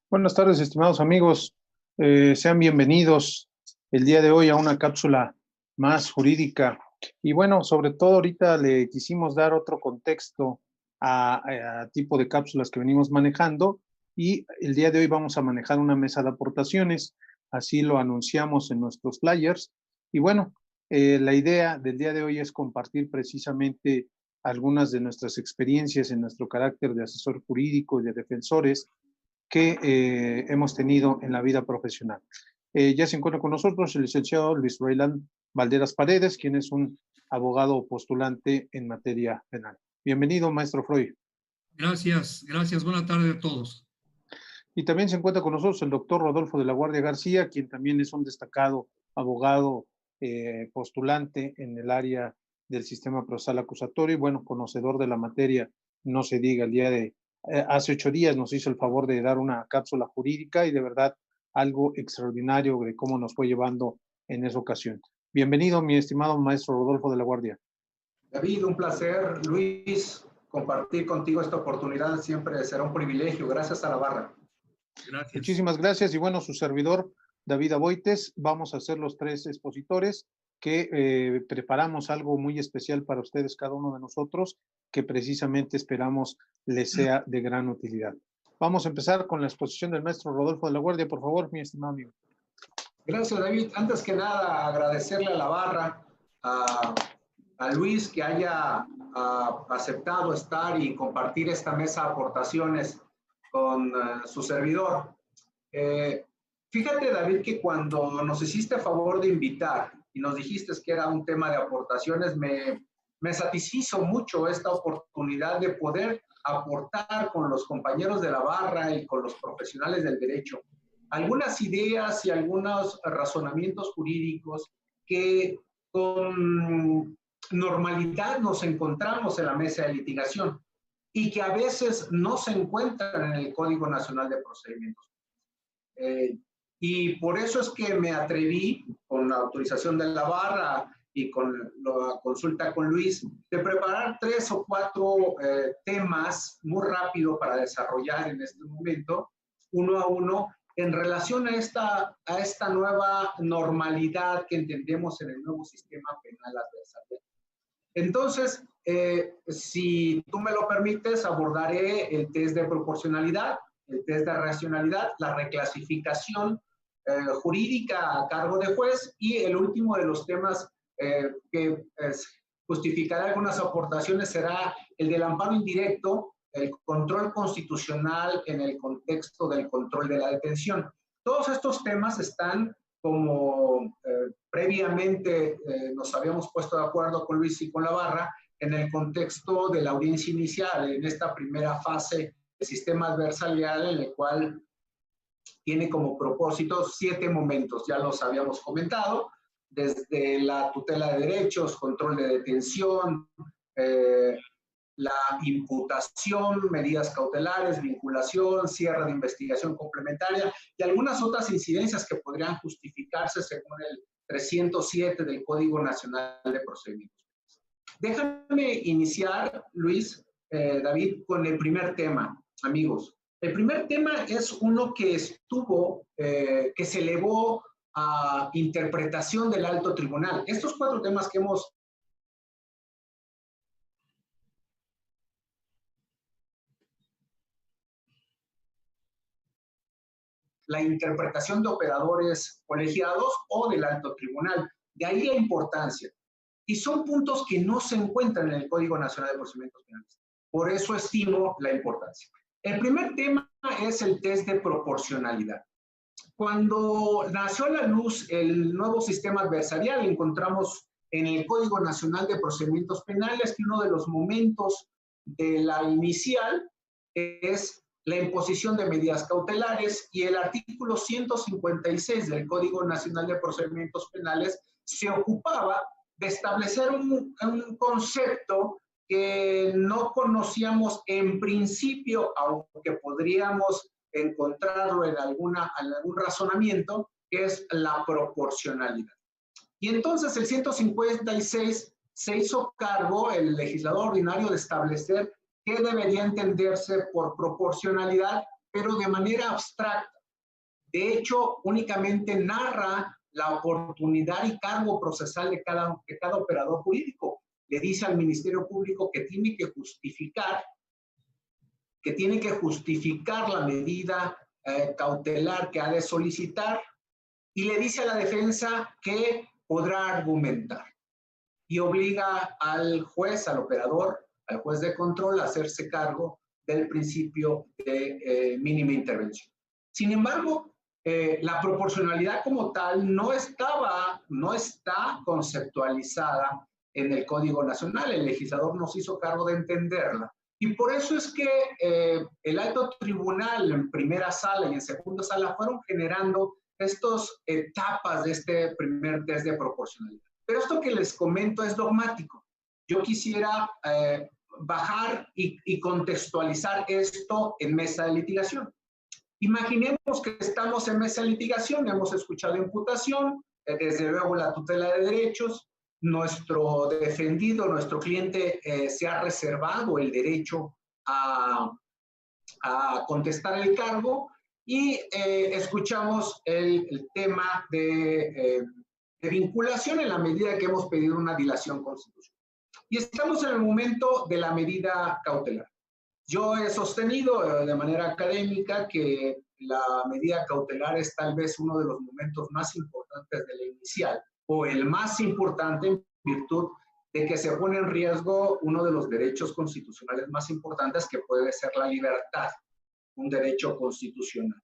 Buenas tardes, estimados amigos. Sean bienvenidos el día de hoy a una cápsula más jurídica. Y bueno, sobre todo ahorita le quisimos dar otro contexto a tipo de cápsulas que venimos manejando y el día de hoy vamos a manejar una mesa de aportaciones. Así lo anunciamos en nuestros flyers. Y bueno, la idea del día de hoy es compartir precisamente algunas de nuestras experiencias en nuestro carácter de asesor jurídico y de defensores que hemos tenido en la vida profesional. Ya se encuentra con nosotros el licenciado Luis Royland Valderas Paredes, quien es un abogado postulante en materia penal. Bienvenido, maestro Freud. Gracias. Buenas tardes a todos. Y también se encuentra con nosotros el doctor Rodolfo de la Guardia García, quien también es un destacado abogado postulante en el área del sistema procesal acusatorio y, bueno, conocedor de la materia, no se diga, el día de hace 8 días nos hizo el favor de dar una cápsula jurídica y de verdad algo extraordinario de cómo nos fue llevando en esa ocasión. Bienvenido, mi estimado maestro Rodolfo de la Guardia. David, un placer. Luis, compartir contigo esta oportunidad siempre será un privilegio. Gracias a la barra. Gracias. Muchísimas gracias. Y bueno, su servidor, David Aboites, vamos a ser los 3 expositores que preparamos algo muy especial para ustedes, cada uno de nosotros, que precisamente esperamos les sea de gran utilidad. Vamos a empezar con la exposición del maestro Rodolfo de la Guardia, por favor, mi estimado amigo. Gracias, David. Antes que nada, agradecerle a la barra, a Luis, que haya aceptado estar y compartir esta mesa de aportaciones con su servidor. Fíjate, David, que cuando nos hiciste favor de invitar y nos dijiste que era un tema de aportaciones, me satisfizo mucho esta oportunidad de poder aportar con los compañeros de la barra y con los profesionales del derecho algunas ideas y algunos razonamientos jurídicos que con normalidad nos encontramos en la mesa de litigación y que a veces no se encuentran en el Código Nacional de Procedimientos. Y por eso es que me atreví, con la autorización de la barra y con la consulta con Luis, de preparar 3 o 4 temas muy rápido para desarrollar en este momento, uno a uno, en relación a esta nueva normalidad que entendemos en el nuevo sistema penal adversarial. Entonces, si tú me lo permites, abordaré el test de proporcionalidad, el test de racionalidad, la reclasificación jurídica a cargo de juez y el último de los temas que justificará algunas aportaciones será el del amparo indirecto, el control constitucional en el contexto del control de la detención. Todos estos temas están como previamente nos habíamos puesto de acuerdo con Luis y con la barra en el contexto de la audiencia inicial, en esta primera fase del sistema adversarial en el cual tiene como propósito 7 momentos, ya los habíamos comentado, desde la tutela de derechos, control de detención, la imputación, medidas cautelares, vinculación, cierre de investigación complementaria y algunas otras incidencias que podrían justificarse según el 307 del Código Nacional de Procedimientos. Déjame iniciar, Luis, David, con el primer tema, amigos. El primer tema es uno que que se elevó a interpretación del alto tribunal. Estos 4 temas que hemos la interpretación de operadores colegiados o del alto tribunal. De ahí la importancia. Y son puntos que no se encuentran en el Código Nacional de Procedimientos Penales. Por eso estimo la importancia. El primer tema es el test de proporcionalidad. Cuando nació a la luz el nuevo sistema adversarial, encontramos en el Código Nacional de Procedimientos Penales que uno de los momentos de la inicial es la imposición de medidas cautelares y el artículo 156 del Código Nacional de Procedimientos Penales se ocupaba de establecer un concepto que no conocíamos en principio, aunque podríamos encontrarlo en algún razonamiento, que es la proporcionalidad. Y entonces el 156 se hizo cargo, el legislador ordinario, de establecer qué debería entenderse por proporcionalidad, pero de manera abstracta. De hecho, únicamente narra la oportunidad y cargo procesal de cada operador jurídico. Le dice al Ministerio Público que tiene que justificar la medida cautelar que ha de solicitar, y le dice a la defensa que podrá argumentar, y obliga al juez, al operador, al juez de control, a hacerse cargo del principio de mínima intervención. Sin embargo, la proporcionalidad como tal no está conceptualizada en el Código Nacional. El legislador nos hizo cargo de entenderla. Y por eso es que el alto tribunal en primera sala y en segunda sala fueron generando estas etapas de este primer test de proporcionalidad. Pero esto que les comento es dogmático. Yo quisiera bajar y contextualizar esto en mesa de litigación. Imaginemos que estamos en mesa de litigación, hemos escuchado imputación, desde luego la tutela de derechos, nuestro defendido, nuestro cliente se ha reservado el derecho a contestar el cargo, y escuchamos el tema de vinculación en la medida que hemos pedido una dilación constitucional. Y estamos en el momento de la medida cautelar. Yo he sostenido de manera académica que la medida cautelar es tal vez uno de los momentos más importantes de la inicial, o el más importante en virtud de que se pone en riesgo uno de los derechos constitucionales más importantes, que puede ser la libertad, un derecho constitucional.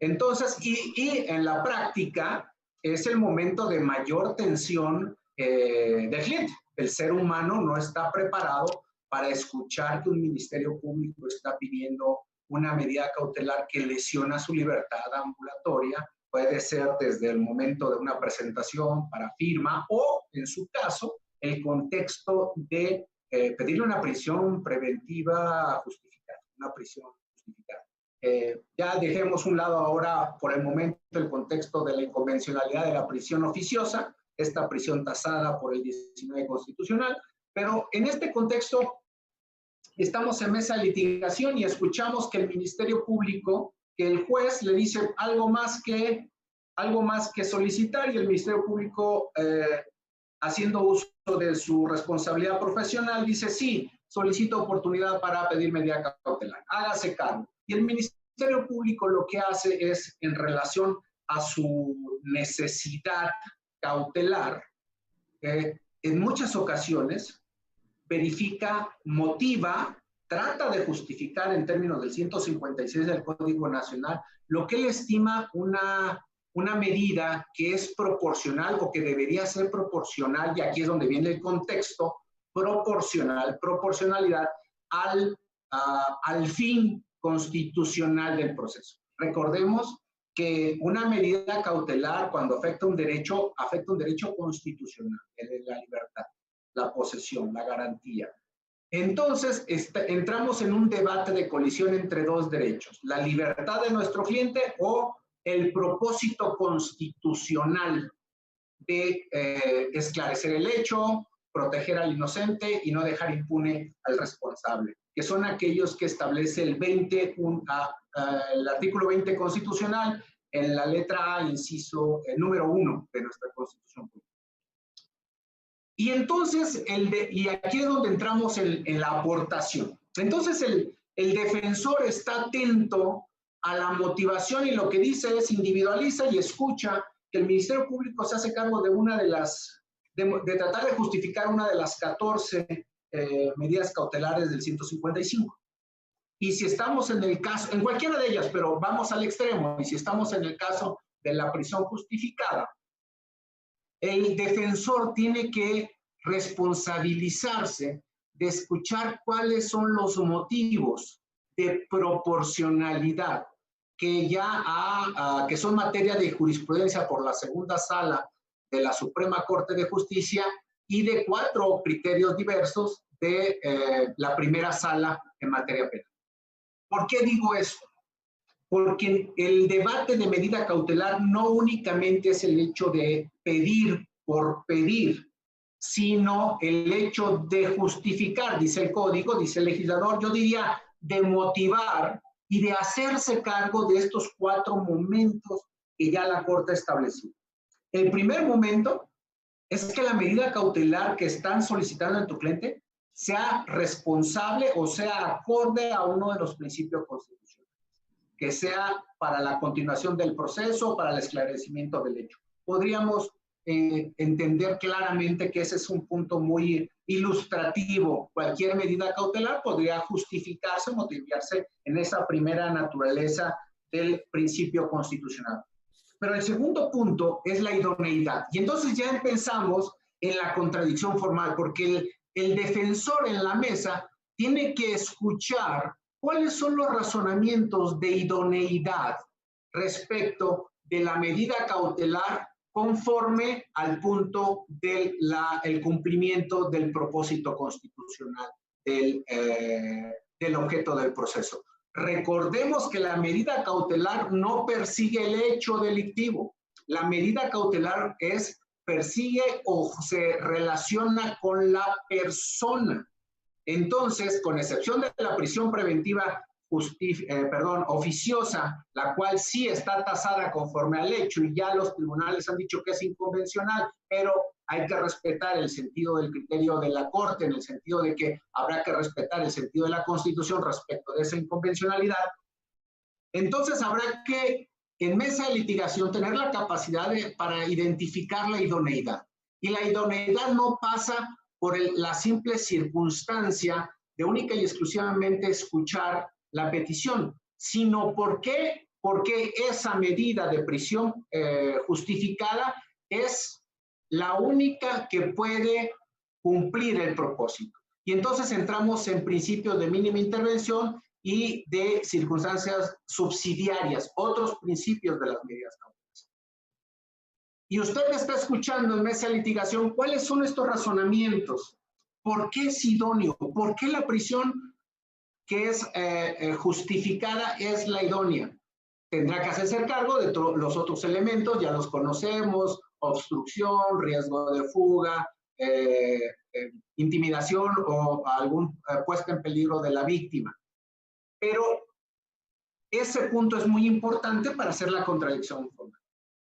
Entonces, y en la práctica es el momento de mayor tensión del cliente. El ser humano no está preparado para escuchar que un ministerio público está pidiendo una medida cautelar que lesiona su libertad ambulatoria. Puede ser desde el momento de una presentación para firma, o, en su caso, el contexto de pedirle una prisión preventiva justificada, una prisión justificada. Ya dejemos un lado ahora, por el momento, el contexto de la inconvencionalidad de la prisión oficiosa, esta prisión tasada por el 19 constitucional, pero en este contexto estamos en mesa de litigación y escuchamos que el Ministerio Público, que el juez le dice algo más que solicitar, y el Ministerio Público, haciendo uso de su responsabilidad profesional, dice: sí, solicito oportunidad para pedir medida cautelar, hágase cargo. Y el Ministerio Público lo que hace es, en relación a su necesidad cautelar, en muchas ocasiones verifica, motiva, trata de justificar en términos del 156 del Código Nacional lo que él estima una medida que es proporcional, o que debería ser proporcional, y aquí es donde viene el contexto, proporcionalidad al fin constitucional del proceso. Recordemos que una medida cautelar, cuando afecta un derecho constitucional, el de la libertad, la posesión, la garantía. Entonces, entramos en un debate de colisión entre dos derechos: la libertad de nuestro cliente o el propósito constitucional de esclarecer el hecho, proteger al inocente y no dejar impune al responsable, que son aquellos que establece el artículo 20 constitucional en la letra A, inciso número 1 de nuestra Constitución. Y entonces, y aquí es donde entramos en la aportación. Entonces, el defensor está atento a la motivación, y lo que dice es: individualiza y escucha que el Ministerio Público se hace cargo de tratar de justificar una de las 14 medidas cautelares del 155. Y si estamos en el caso, en cualquiera de ellas, pero vamos al extremo, y si estamos en el caso de la prisión justificada, el defensor tiene que responsabilizarse de escuchar cuáles son los motivos de proporcionalidad que son materia de jurisprudencia por la segunda sala de la Suprema Corte de Justicia, y de 4 criterios diversos de la primera sala en materia penal. ¿Por qué digo esto? Porque el debate de medida cautelar no únicamente es el hecho de pedir por pedir, sino el hecho de justificar, dice el código, dice el legislador, yo diría de motivar y de hacerse cargo de estos 4 momentos que ya la Corte estableció. El primer momento es que la medida cautelar que están solicitando en tu cliente sea responsable o sea acorde a uno de los principios constitucionales, que sea para la continuación del proceso, para el esclarecimiento del hecho. Podríamos entender claramente que ese es un punto muy ilustrativo. Cualquier medida cautelar podría justificarse, motivarse en esa primera naturaleza del principio constitucional. Pero el segundo punto es la idoneidad. Y entonces ya empezamos en la contradicción formal, porque el defensor en la mesa tiene que escuchar cuáles son los razonamientos de idoneidad respecto de la medida cautelar conforme al punto del cumplimiento del propósito constitucional del objeto del proceso. Recordemos que la medida cautelar no persigue el hecho delictivo. La medida cautelar persigue o se relaciona con la persona. Entonces, con excepción de la prisión preventiva oficiosa, la cual sí está tasada conforme al hecho y ya los tribunales han dicho que es inconvencional, pero hay que respetar el sentido del criterio de la Corte, en el sentido de que habrá que respetar el sentido de la Constitución respecto de esa inconvencionalidad. Entonces habrá que, en mesa de litigación, tener la capacidad para identificar la idoneidad. Y la idoneidad no pasa por la simple circunstancia de única y exclusivamente escuchar la petición, sino porque esa medida de prisión justificada es la única que puede cumplir el propósito. Y entonces entramos en principios de mínima intervención y de circunstancias subsidiarias, otros principios de las medidas cautelares. Y usted está escuchando en mesa de litigación cuáles son estos razonamientos. ¿Por qué es idóneo? ¿Por qué la prisión que es justificada es la idónea? Tendrá que hacerse cargo de los otros elementos, ya los conocemos: obstrucción, riesgo de fuga, intimidación o algún puesta en peligro de la víctima. Pero ese punto es muy importante para hacer la contradicción formal.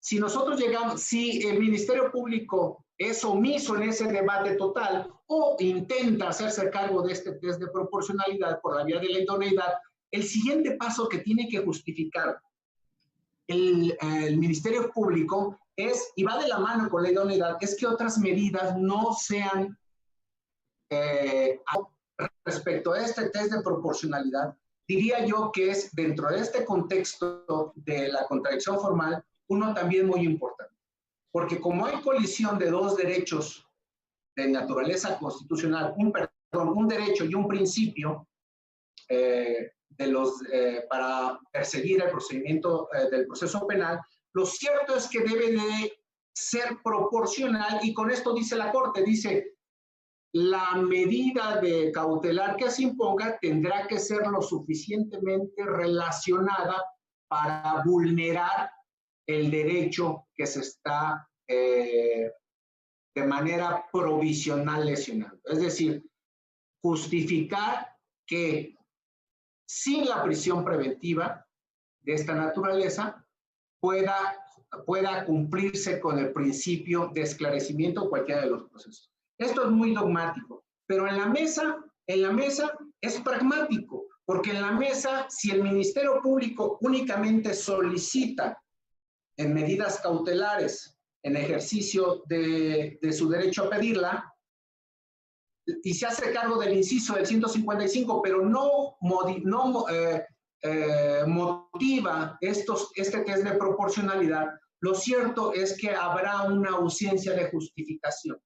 Si nosotros si el Ministerio Público es omiso en ese debate total o intenta hacerse cargo de este test de proporcionalidad por la vía de la idoneidad, el siguiente paso que tiene que justificar el Ministerio Público y va de la mano con la idoneidad, es que otras medidas no sean respecto a este test de proporcionalidad. Diría yo que es, dentro de este contexto de la contradicción formal, uno también muy importante, porque como hay colisión de dos derechos de naturaleza constitucional, un derecho y un principio para perseguir el procedimiento del proceso penal, lo cierto es que debe de ser proporcional, y con esto dice la Corte, dice: la medida de cautelar que se imponga tendrá que ser lo suficientemente relacionada para vulnerar el derecho que se está de manera provisional lesionando. Es decir, justificar que sin la prisión preventiva de esta naturaleza pueda cumplirse con el principio de esclarecimiento en cualquiera de los procesos. Esto es muy dogmático, pero en la mesa es pragmático, porque en la mesa, si el Ministerio Público únicamente solicita en medidas cautelares en ejercicio de su derecho a pedirla, y se hace cargo del inciso del 155, pero no motiva este test de proporcionalidad, lo cierto es que habrá una ausencia de justificación,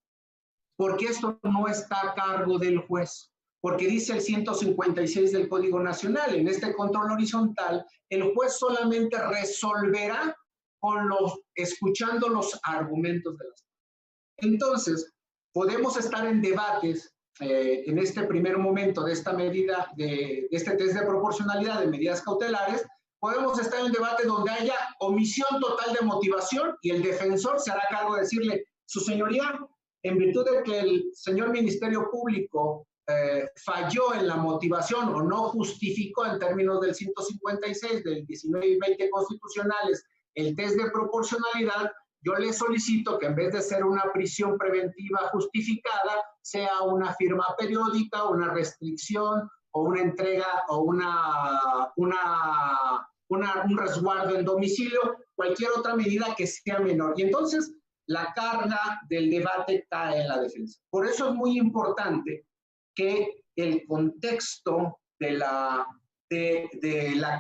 porque esto no está a cargo del juez, porque dice el 156 del Código Nacional, en este control horizontal, el juez solamente resolverá escuchando los argumentos de las partes. Entonces, podemos estar en debates en este primer momento de esta medida, de este test de proporcionalidad de medidas cautelares. Podemos estar en debate donde haya omisión total de motivación y el defensor se hará cargo de decirle: su señoría, en virtud de que el señor Ministerio Público falló en la motivación o no justificó en términos del 156, del 19 y 20 constitucionales, el test de proporcionalidad, yo le solicito que en vez de ser una prisión preventiva justificada, sea una firma periódica, una restricción o una entrega o un resguardo en domicilio, cualquier otra medida que sea menor. Y entonces la carga del debate cae en la defensa. Por eso es muy importante que el contexto de la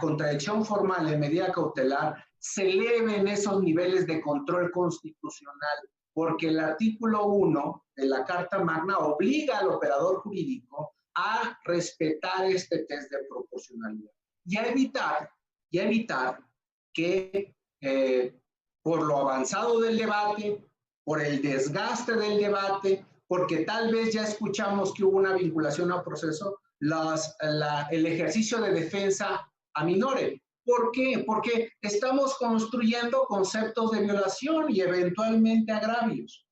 contradicción formal en medida cautelar se eleve en esos niveles de control constitucional, porque el artículo 1 de la Carta Magna obliga al operador jurídico a respetar este test de proporcionalidad y a evitar que por lo avanzado del debate, por el desgaste del debate, porque tal vez ya escuchamos que hubo una vinculación al proceso, el ejercicio de defensa aminore. ¿Por qué? Porque estamos construyendo conceptos de violación y eventualmente agravios.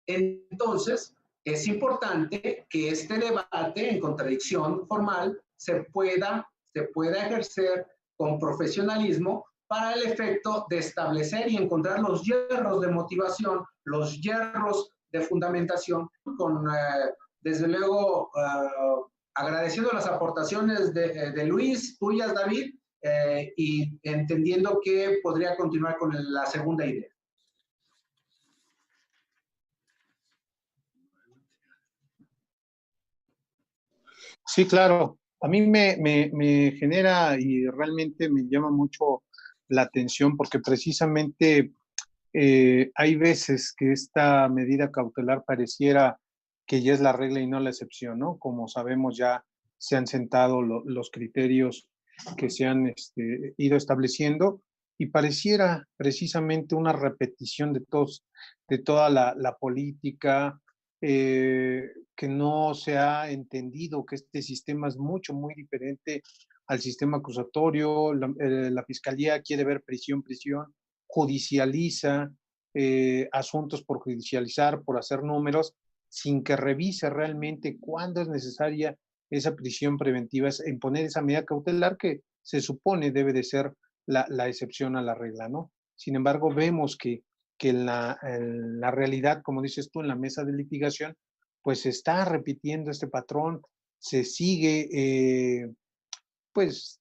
Entonces, es importante que este debate en contradicción formal se pueda ejercer con profesionalismo para el efecto de establecer y encontrar los hierros de motivación, los hierros de fundamentación, desde luego agradeciendo las aportaciones de Luis, tuyas, David, y entendiendo que podría continuar con la segunda idea. Sí, claro. A mí me genera y realmente me llama mucho la atención porque precisamente hay veces que esta medida cautelar pareciera que ya es la regla y no la excepción, ¿no? Como sabemos, ya se han sentado los criterios que se han ido estableciendo y pareciera precisamente una repetición de toda la política, que no se ha entendido que este sistema es muy diferente al sistema acusatorio. La Fiscalía quiere ver prisión, judicializa asuntos por judicializar, por hacer números, sin que revise realmente cuándo es necesaria esa prisión preventiva, es imponer esa medida cautelar que se supone debe de ser la excepción a la regla, ¿no? Sin embargo, vemos que en la realidad, como dices tú, en la mesa de litigación, pues se está repitiendo este patrón, se sigue, pues,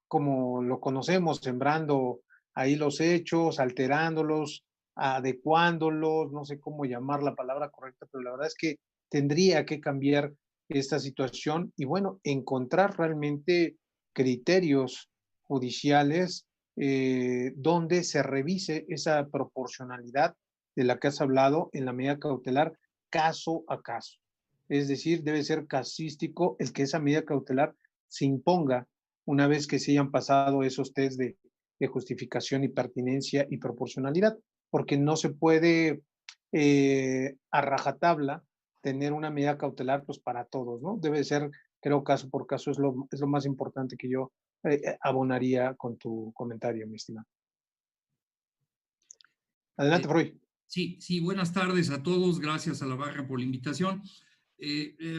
como lo conocemos, sembrando ahí los hechos, alterándolos, adecuándolos, no sé cómo llamar la palabra correcta, pero la verdad es que tendría que cambiar esta situación y bueno, encontrar realmente criterios judiciales donde se revise esa proporcionalidad de la que has hablado en la medida cautelar caso a caso. Es decir, debe ser casístico el que esa medida cautelar se imponga una vez que se hayan pasado esos test de justificación y pertinencia y proporcionalidad, porque no se puede a rajatabla tener una medida cautelar pues para todos, ¿no? Debe ser, creo, caso por caso, es lo más importante que yo abonaría con tu comentario, mi estimado. Adelante, Freud. Sí, buenas tardes a todos, gracias a la barra por la invitación.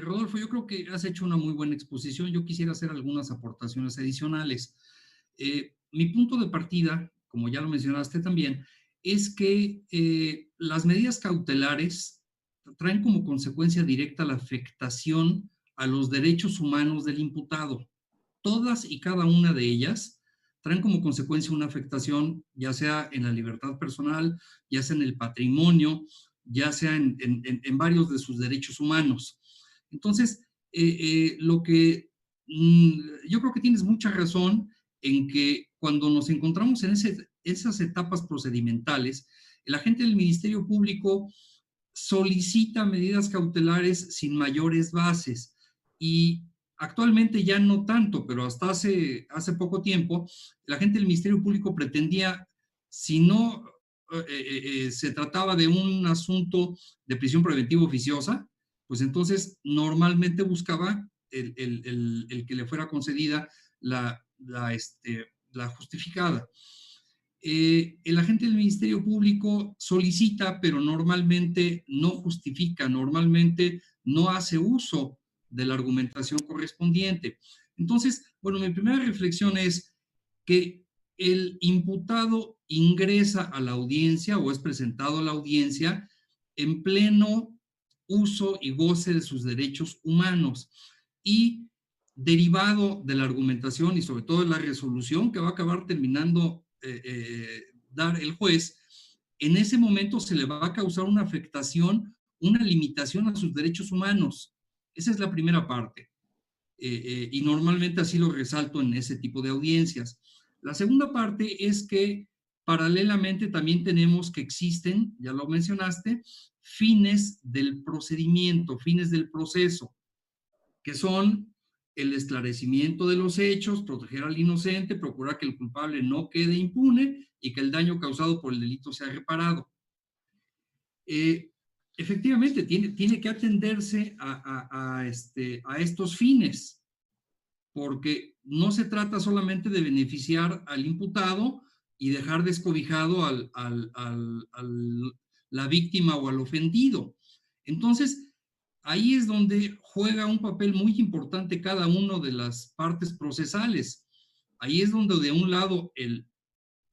Rodolfo, yo creo que has hecho una muy buena exposición. Yo quisiera hacer algunas aportaciones adicionales. Mi punto de partida, como ya lo mencionaste también, es que las medidas cautelares traen como consecuencia directa la afectación a los derechos humanos del imputado. Todas y cada una de ellas traen como consecuencia una afectación, ya sea en la libertad personal, ya sea en el patrimonio, ya sea en varios de sus derechos humanos. Entonces, yo creo que tienes mucha razón en que cuando nos encontramos en esas etapas procedimentales, el agente del Ministerio Público solicita medidas cautelares sin mayores bases y actualmente ya no tanto, pero hasta hace poco tiempo, la gente del Ministerio Público pretendía, si no se trataba de un asunto de prisión preventiva oficiosa, pues entonces normalmente buscaba el que le fuera concedida la justificada. El agente del Ministerio Público solicita, pero normalmente no justifica, normalmente no hace uso de la argumentación correspondiente. Entonces, bueno, mi primera reflexión es que el imputado ingresa a la audiencia o es presentado a la audiencia en pleno uso y goce de sus derechos humanos y derivado de la argumentación y sobre todo de la resolución que va a acabar terminando dar el juez, en ese momento se le va a causar una afectación, una limitación a sus derechos humanos. Esa es la primera parte. Y normalmente así lo resalto en ese tipo de audiencias. La segunda parte es que paralelamente también tenemos que existen, ya lo mencionaste, fines del procedimiento, fines del proceso, que son el esclarecimiento de los hechos, proteger al inocente, procurar que el culpable no quede impune y que el daño causado por el delito sea reparado. Efectivamente, tiene que atenderse a estos fines, porque no se trata solamente de beneficiar al imputado y dejar descobijado la víctima o al ofendido. Entonces, ahí es donde juega un papel muy importante cada una de las partes procesales. Ahí es donde de un lado el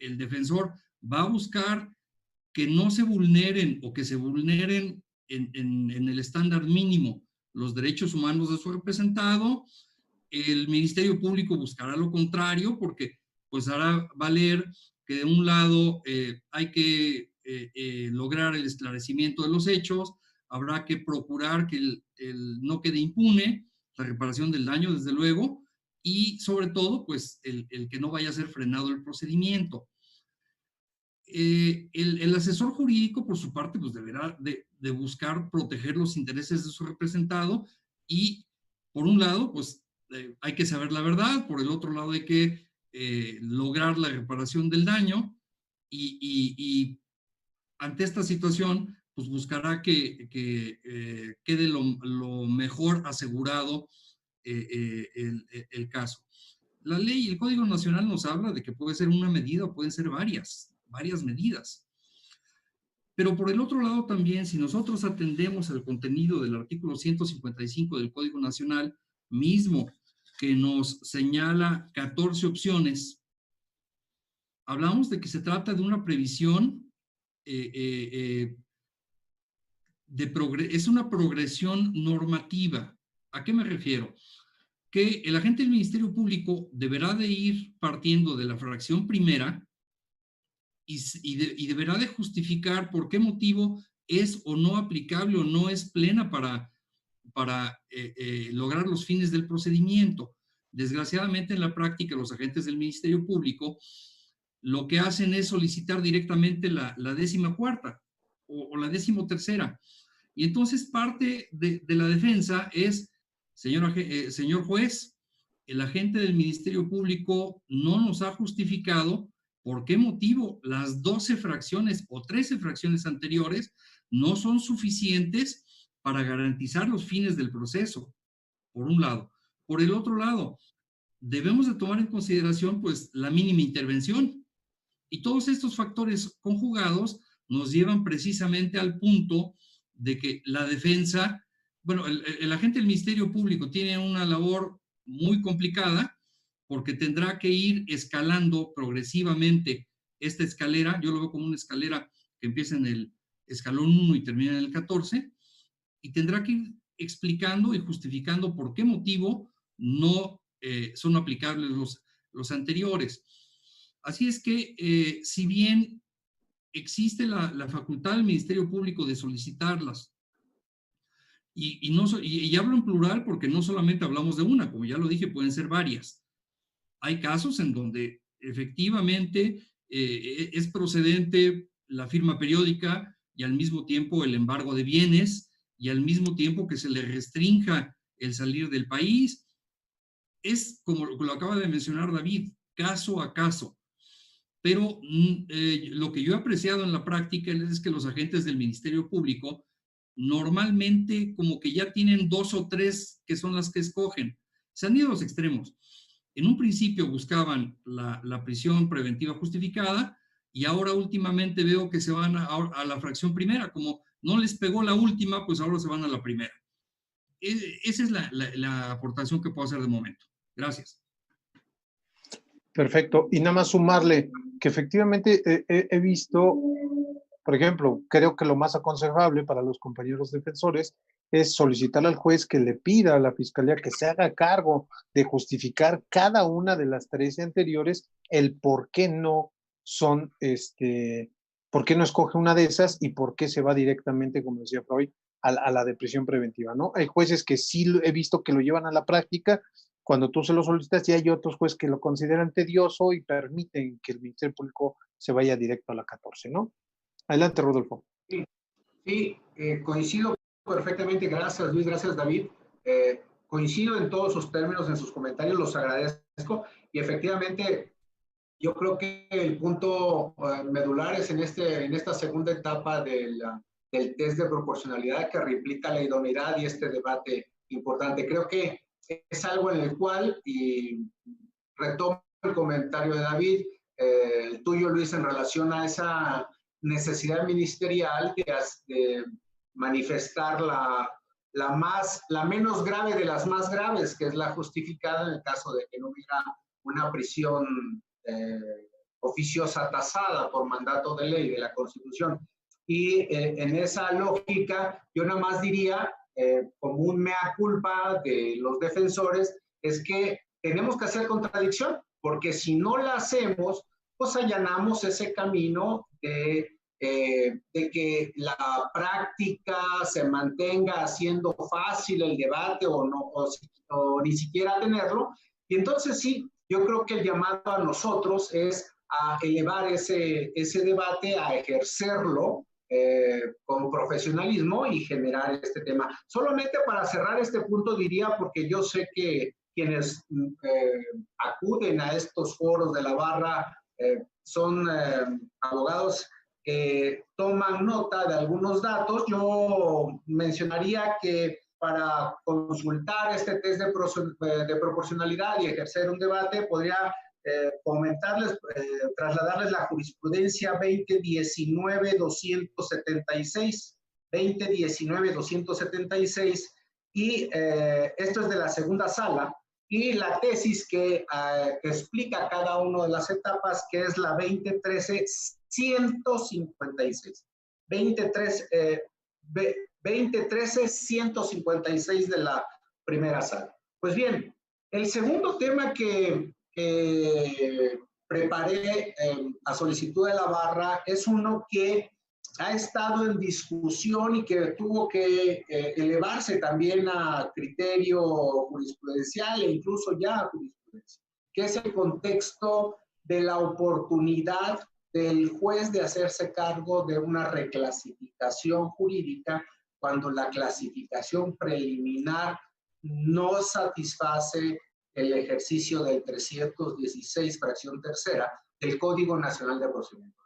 defensor va a buscar que no se vulneren o que se vulneren en el estándar mínimo los derechos humanos de su representado. El Ministerio Público buscará lo contrario porque pues hará valer que de un lado hay que lograr el esclarecimiento de los hechos, habrá que procurar que no quede impune la reparación del daño, desde luego, y sobre todo pues el que no vaya a ser frenado el procedimiento. El asesor jurídico, por su parte, pues deberá de buscar proteger los intereses de su representado y, por un lado, pues hay que saber la verdad, por el otro lado hay que lograr la reparación del daño y ante esta situación, pues buscará que quede lo mejor asegurado el caso. La ley y el Código Nacional nos habla de que puede ser una medida o pueden ser varias medidas. Pero por el otro lado también, si nosotros atendemos al contenido del artículo 155 del Código Nacional mismo, que nos señala 14 opciones, hablamos de que se trata de una previsión, es una progresión normativa. ¿A qué me refiero? Que el agente del Ministerio Público deberá de ir partiendo de la fracción primera y deberá de justificar por qué motivo es o no aplicable o no es plena para lograr los fines del procedimiento. Desgraciadamente, en la práctica, los agentes del Ministerio Público lo que hacen es solicitar directamente la 14ª o la 13ª. Y entonces parte de la defensa es, señor juez, el agente del Ministerio Público no nos ha justificado por qué motivo las 12 fracciones o 13 fracciones anteriores no son suficientes para garantizar los fines del proceso, por un lado. Por el otro lado, debemos de tomar en consideración pues la mínima intervención. Y todos estos factores conjugados nos llevan precisamente al punto de que la defensa, bueno, el agente del Ministerio Público tiene una labor muy complicada porque tendrá que ir escalando progresivamente esta escalera. Yo lo veo como una escalera que empieza en el escalón 1 y termina en el 14, y tendrá que ir explicando y justificando por qué motivo no son aplicables los anteriores. Así es que, si bien existe la facultad del Ministerio Público de solicitarlas, y hablo en plural porque no solamente hablamos de una, como ya lo dije, pueden ser varias. Hay casos en donde efectivamente es procedente la firma periódica y al mismo tiempo el embargo de bienes y al mismo tiempo que se le restrinja el salir del país. Es como lo acaba de mencionar David, caso a caso. Pero lo que yo he apreciado en la práctica es que los agentes del Ministerio Público normalmente como que ya tienen 2 o 3 que son las que escogen. Se han ido a los extremos. En un principio buscaban la prisión preventiva justificada y ahora últimamente veo que se van a la fracción primera. Como no les pegó la última, pues ahora se van a la primera. esa es la aportación que puedo hacer de momento. Gracias. Perfecto. Y nada más sumarle que efectivamente he visto, por ejemplo, creo que lo más aconsejable para los compañeros defensores es solicitar al juez que le pida a la fiscalía que se haga cargo de justificar cada una de las 13 anteriores, el por qué no son, por qué no escoge una de esas y por qué se va directamente, como decía Freud, a la de prisión preventiva, ¿no? Hay jueces que sí he visto que lo llevan a la práctica cuando tú se lo solicitas, y hay otros jueces que lo consideran tedioso y permiten que el Ministerio Público se vaya directo a la 14, ¿no? Adelante, Rodolfo. Sí, sí, coincido perfectamente. Gracias, Luis. Gracias, David. Coincido en todos sus términos, en sus comentarios, los agradezco. Y efectivamente, yo creo que el punto medular es en esta segunda etapa del test de proporcionalidad que replica la idoneidad y este debate importante. Creo que es algo en el cual, y retomo el comentario de David, el tuyo, Luis, en relación a esa necesidad ministerial de manifestar la menos grave de las más graves, que es la justificada en el caso de que no hubiera una prisión oficiosa tasada por mandato de ley de la Constitución. Y en esa lógica, yo nada más diría, como un mea culpa de los defensores, es que tenemos que hacer contradicción, porque si no la hacemos, pues allanamos ese camino de que la práctica se mantenga haciendo fácil el debate o ni siquiera tenerlo. Y entonces sí, yo creo que el llamado a nosotros es a elevar ese debate, a ejercerlo con profesionalismo y generar este tema. Solamente para cerrar este punto diría, porque yo sé que quienes acuden a estos foros de la barra son abogados que toman nota de algunos datos. Yo mencionaría que para consultar este test de proporcionalidad y ejercer un debate, podría comentarles, trasladarles la jurisprudencia 2019-276, 2019-276, y esto es de la segunda sala, y la tesis que explica cada una de las etapas, que es la 2013-156, 2013-156 de la primera sala. Pues bien, el segundo tema que preparé a solicitud de la barra es uno que ha estado en discusión y que tuvo que elevarse también a criterio jurisprudencial e incluso ya a jurisprudencia, que es el contexto de la oportunidad del juez de hacerse cargo de una reclasificación jurídica cuando la clasificación preliminar no satisface el ejercicio del 316, fracción tercera, del Código Nacional de Procedimiento.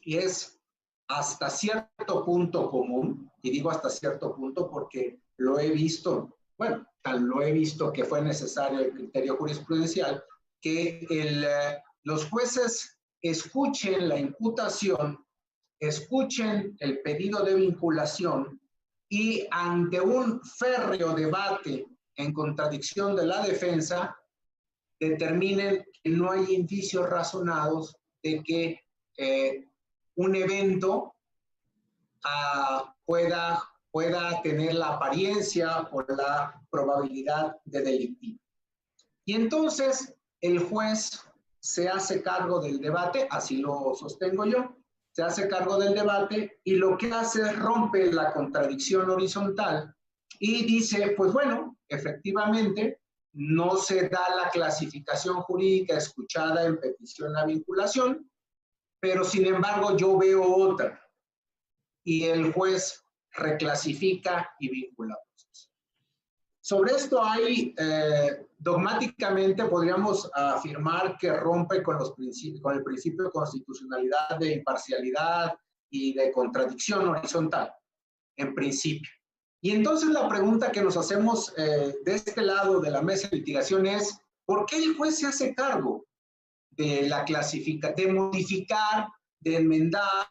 Y es hasta cierto punto común, y digo hasta cierto punto porque lo he visto, bueno, tal lo he visto que fue necesario el criterio jurisprudencial, que los jueces escuchen la imputación, escuchen el pedido de vinculación y ante un férreo debate en contradicción de la defensa, determinen que no hay indicios razonados de que un evento pueda tener la apariencia o la probabilidad de delictivo. Y entonces el juez se hace cargo del debate, así lo sostengo yo, se hace cargo del debate y lo que hace es rompe la contradicción horizontal y dice, pues bueno, efectivamente, no se da la clasificación jurídica escuchada en petición a vinculación, pero sin embargo yo veo otra. Y el juez reclasifica y vincula. Sobre esto hay, dogmáticamente podríamos afirmar que rompe con el principio de constitucionalidad, de imparcialidad y de contradicción horizontal, en principio. Y entonces la pregunta que nos hacemos de este lado de la mesa de litigación es, ¿por qué el juez se hace cargo de la clasificación, de modificar, de enmendar,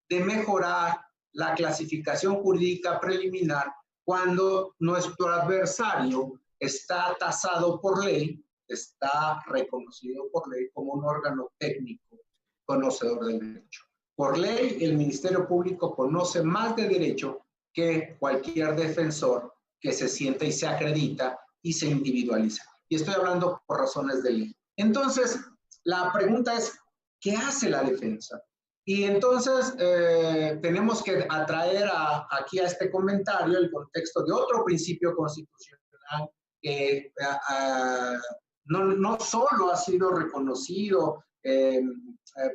de mejorar la clasificación jurídica preliminar cuando nuestro adversario está tasado por ley, está reconocido por ley como un órgano técnico conocedor del derecho. Por ley, el Ministerio Público conoce más de derecho que cualquier defensor que se sienta y se acredita y se individualiza. Y estoy hablando por razones de ley. Entonces, la pregunta es, ¿qué hace la defensa? Y entonces tenemos que atraer aquí a este comentario el contexto de otro principio constitucional que no solo ha sido reconocido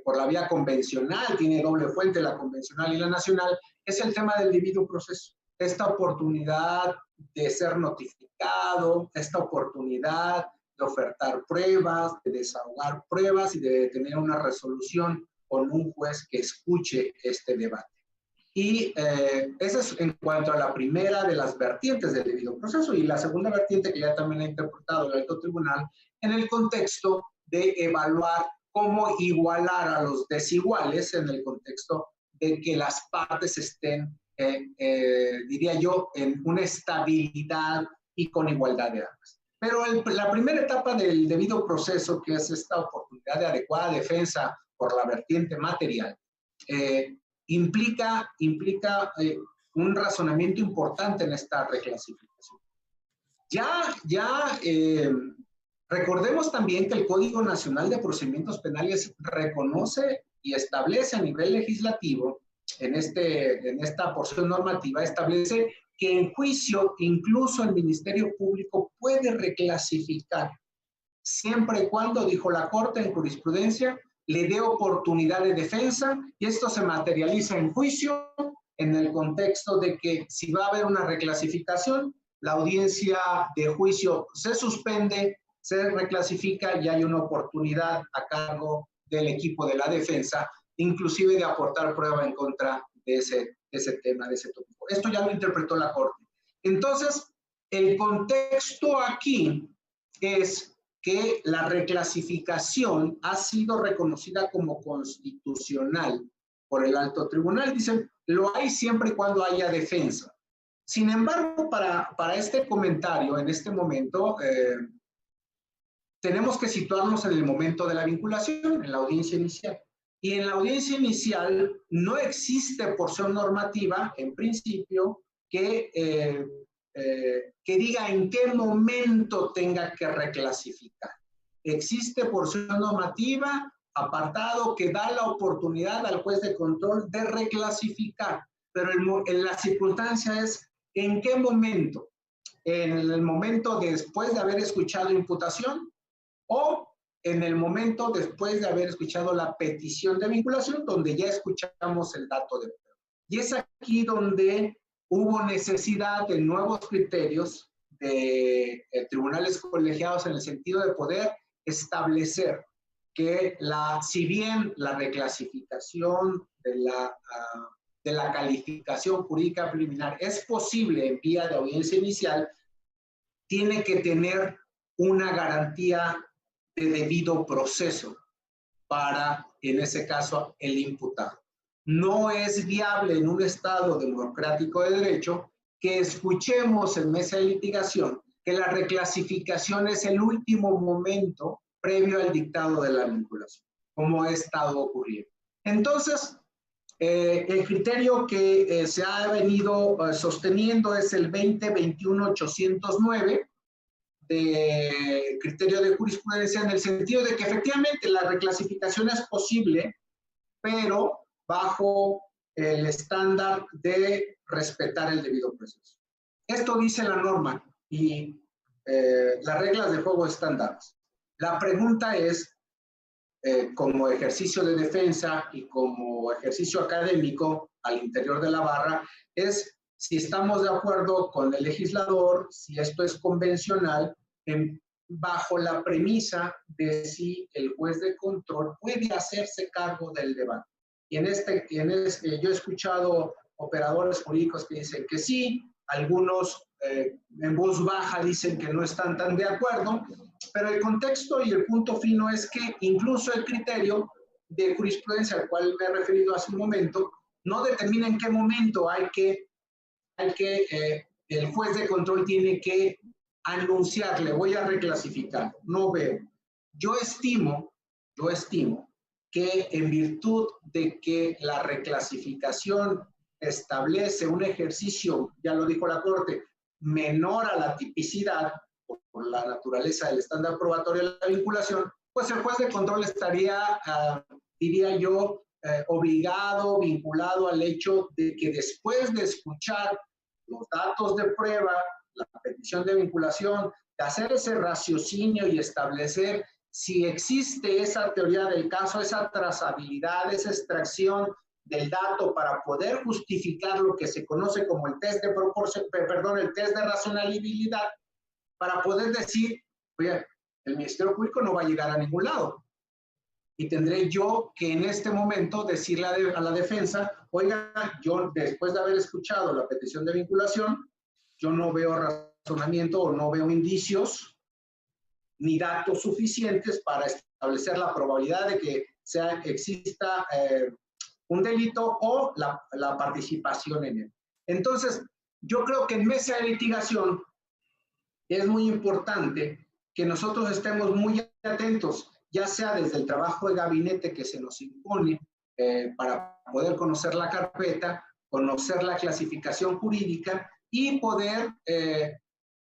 por la vía convencional, tiene doble fuente, la convencional y la nacional, es el tema del debido proceso. Esta oportunidad de ser notificado, esta oportunidad de ofertar pruebas, de desahogar pruebas y de tener una resolución con un juez que escuche este debate. Y eso es en cuanto a la primera de las vertientes del debido proceso. Y la segunda vertiente que ya también ha interpretado el alto tribunal en el contexto de evaluar cómo igualar a los desiguales en el contexto de que las partes estén, diría yo, en una estabilidad y con igualdad de armas. Pero la primera etapa del debido proceso, que es esta oportunidad de adecuada defensa por la vertiente material, implica un razonamiento importante en esta reclasificación. Recordemos también que el Código Nacional de Procedimientos Penales reconoce y establece a nivel legislativo, en esta porción normativa, establece que en juicio incluso el Ministerio Público puede reclasificar, siempre y cuando, dijo la Corte en jurisprudencia, le dé oportunidad de defensa, y esto se materializa en juicio en el contexto de que si va a haber una reclasificación, la audiencia de juicio se suspende, se reclasifica y hay una oportunidad a cargo del equipo de la defensa, inclusive de aportar prueba en contra de ese tema, de ese tópico. Esto ya lo interpretó la Corte. Entonces, el contexto aquí es que la reclasificación ha sido reconocida como constitucional por el alto tribunal. Dicen, lo hay siempre y cuando haya defensa. Sin embargo, para este comentario, en este momento, tenemos que situarnos en el momento de la vinculación, en la audiencia inicial. Y en la audiencia inicial no existe porción normativa, en principio, que diga en qué momento tenga que reclasificar. Existe porción normativa, apartado, que da la oportunidad al juez de control de reclasificar, pero la circunstancia es en qué momento. En el momento después de haber escuchado imputación o en el momento después de haber escuchado la petición de vinculación, donde ya escuchamos el dato de prueba. Y es aquí donde hubo necesidad de nuevos criterios de tribunales colegiados en el sentido de poder establecer que si bien la reclasificación de la calificación jurídica preliminar es posible en vía de audiencia inicial, tiene que tener una garantía de debido proceso para, en ese caso, el imputado. No es viable en un Estado democrático de derecho que escuchemos en mesa de litigación que la reclasificación es el último momento previo al dictado de la vinculación, como ha estado ocurriendo. Entonces, el criterio que se ha venido sosteniendo es el 20-21-809 de criterio de jurisprudencia, en el sentido de que efectivamente la reclasificación es posible, pero bajo el estándar de respetar el debido proceso. Esto dice la norma y las reglas de juego están dadas. La pregunta es, como ejercicio de defensa y como ejercicio académico al interior de la barra, es si estamos de acuerdo con el legislador, si esto es convencional, bajo la premisa de si el juez de control puede hacerse cargo del debate. Y yo he escuchado operadores jurídicos que dicen que sí, algunos en voz baja dicen que no están tan de acuerdo, pero el contexto y el punto fino es que incluso el criterio de jurisprudencia al cual me he referido hace un momento no determina en qué momento hay que el juez de control tiene que anunciarle, voy a reclasificar, no veo. Yo estimo que en virtud de que la reclasificación establece un ejercicio, ya lo dijo la Corte, menor a la tipicidad por la naturaleza del estándar probatorio de la vinculación, pues el juez de control estaría, diría yo, obligado, vinculado al hecho de que después de escuchar los datos de prueba, la petición de vinculación, de hacer ese raciocinio y establecer si existe esa teoría del caso, esa trazabilidad, esa extracción del dato para poder justificar lo que se conoce como el test de proporción, perdón, el test de razonabilidad, para poder decir, oye, el Ministerio Público no va a llegar a ningún lado. Y tendré yo que en este momento decirle a la defensa, oiga, yo después de haber escuchado la petición de vinculación, yo no veo razonamiento o no veo indicios ni datos suficientes para establecer la probabilidad de que exista un delito o la participación en él. Entonces, yo creo que en mesa de litigación es muy importante que nosotros estemos muy atentos, ya sea desde el trabajo de gabinete que se nos impone para poder conocer la carpeta, conocer la clasificación jurídica y poder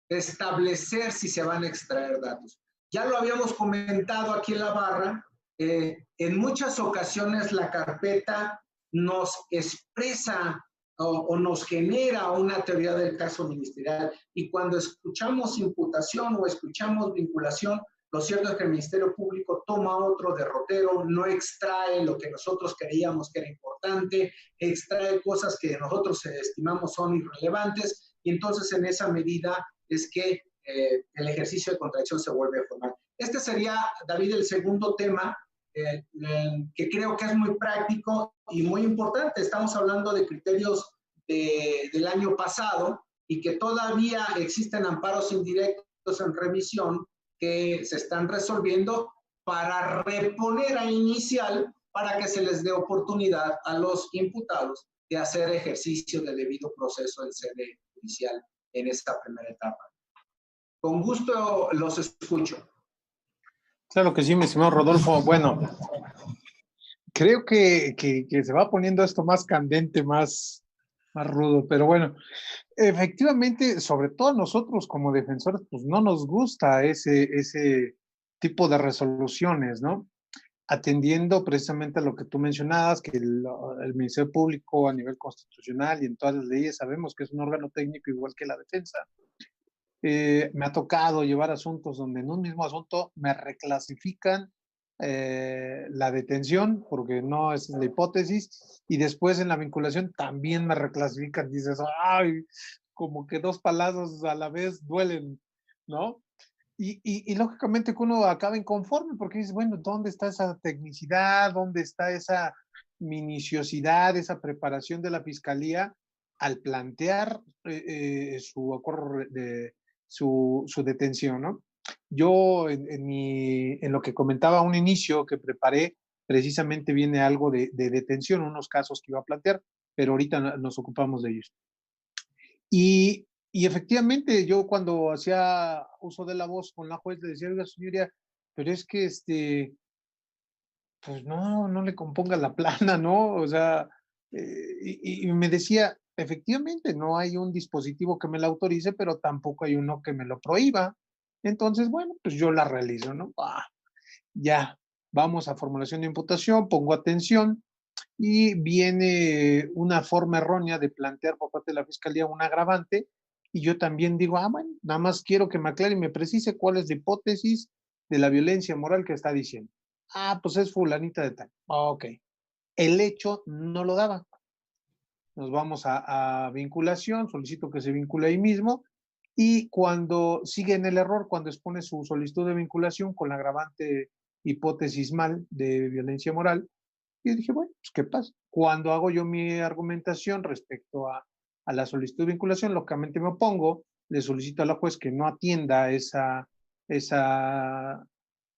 establecer si se van a extraer datos. Ya lo habíamos comentado aquí en la barra, en muchas ocasiones la carpeta nos expresa o nos genera una teoría del caso ministerial, y cuando escuchamos imputación o escuchamos vinculación, lo cierto es que el Ministerio Público toma otro derrotero, no extrae lo que nosotros creíamos que era importante, extrae cosas que nosotros estimamos son irrelevantes, y entonces en esa medida es que el ejercicio de contradicción se vuelve formal. Este sería, David, el segundo tema que creo que es muy práctico y muy importante. Estamos hablando de criterios del año pasado y que todavía existen amparos indirectos en revisión que se están resolviendo para reponer a inicial para que se les dé oportunidad a los imputados de hacer ejercicio de debido proceso en sede judicial en esta primera etapa. Con gusto los escucho. Claro que sí, mi estimado Rodolfo. Bueno, creo que se va poniendo esto más candente, más rudo, pero bueno, efectivamente, sobre todo nosotros como defensores, pues no nos gusta ese tipo de resoluciones, ¿no? Atendiendo precisamente a lo que tú mencionabas, que el Ministerio Público a nivel constitucional y en todas las leyes sabemos que es un órgano técnico igual que la defensa. Me ha tocado llevar asuntos donde en un mismo asunto me reclasifican la detención, porque no es la hipótesis, y después en la vinculación también me reclasifican. Dices, ay, como que dos palazos a la vez duelen, ¿no? Y lógicamente que uno acaba inconforme porque dice, bueno, ¿dónde está esa tecnicidad? ¿Dónde está esa minuciosidad, esa preparación de la fiscalía al plantear su acuerdo de su detención, ¿no? Yo en lo que comentaba a un inicio que preparé, precisamente viene algo de detención, unos casos que iba a plantear, pero ahorita nos ocupamos de ellos. Y efectivamente, yo cuando hacía uso de la voz con la juez le decía, oiga, señoría, pero es que pues no le componga la plana, ¿no? O sea, y me decía, efectivamente, no hay un dispositivo que me la autorice, pero tampoco hay uno que me lo prohíba. Entonces, bueno, pues yo la realizo, ¿no? Ya, vamos a formulación de imputación, pongo atención y viene una forma errónea de plantear por parte de la Fiscalía un agravante y yo también digo, bueno, nada más quiero que me aclare y me precise cuál es la hipótesis de la violencia moral que está diciendo. Pues es fulanita de tal. Ok. El hecho no lo daba. Nos vamos a vinculación, solicito que se vincule ahí mismo y cuando sigue en el error, cuando expone su solicitud de vinculación con la agravante hipótesis mal de violencia moral, y dije, bueno, pues ¿qué pasa? Cuando hago yo mi argumentación respecto a la solicitud de vinculación, lógicamente me opongo, le solicito a la juez que no atienda esa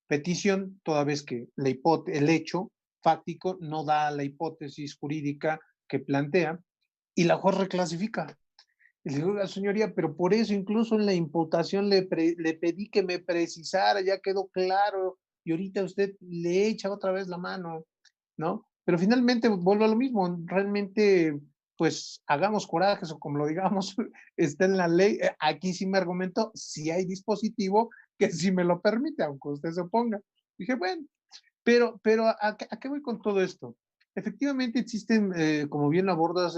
petición, toda vez que el hecho fáctico no da la hipótesis jurídica que plantea, y la juez reclasifica. Y le digo, "Oiga, señoría, pero por eso incluso en la imputación le pedí que me precisara, ya quedó claro, y ahorita usted le echa otra vez la mano, ¿no?". Pero finalmente vuelvo a lo mismo, realmente, pues hagamos corajes o como lo digamos, está en la ley. Aquí sí me argumentó, si hay dispositivo que sí me lo permite, aunque usted se oponga. Dije, bueno, pero ¿a qué voy con todo esto? Efectivamente existen, como bien abordas,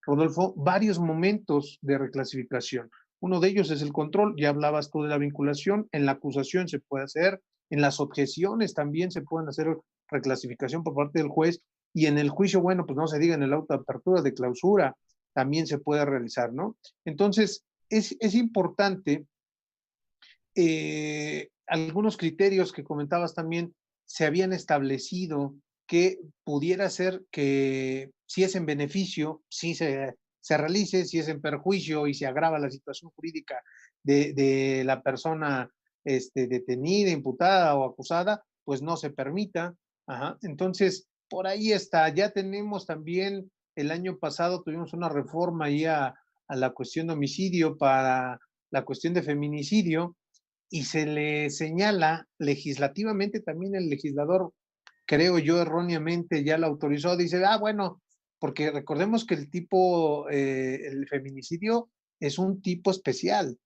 Rodolfo, varios momentos de reclasificación. Uno de ellos es el control, ya hablabas tú de la vinculación, en la acusación se puede hacer, en las objeciones también se pueden hacer reclasificación por parte del juez, y en el juicio, bueno, pues no se diga en el auto de apertura, de clausura, también se puede realizar, ¿no? Entonces, es importante algunos criterios que comentabas también se habían establecido que pudiera ser que si es en beneficio, si se realice, si es en perjuicio y se agrava la situación jurídica de la persona detenida, imputada o acusada, pues no se permita. Ajá. Entonces, por ahí está. Ya tenemos también, el año pasado tuvimos una reforma ahí a la cuestión de homicidio para la cuestión de feminicidio, y se le señala legislativamente, también el legislador, creo yo erróneamente, ya lo autorizó, dice, bueno, porque recordemos que el feminicidio es un tipo especial,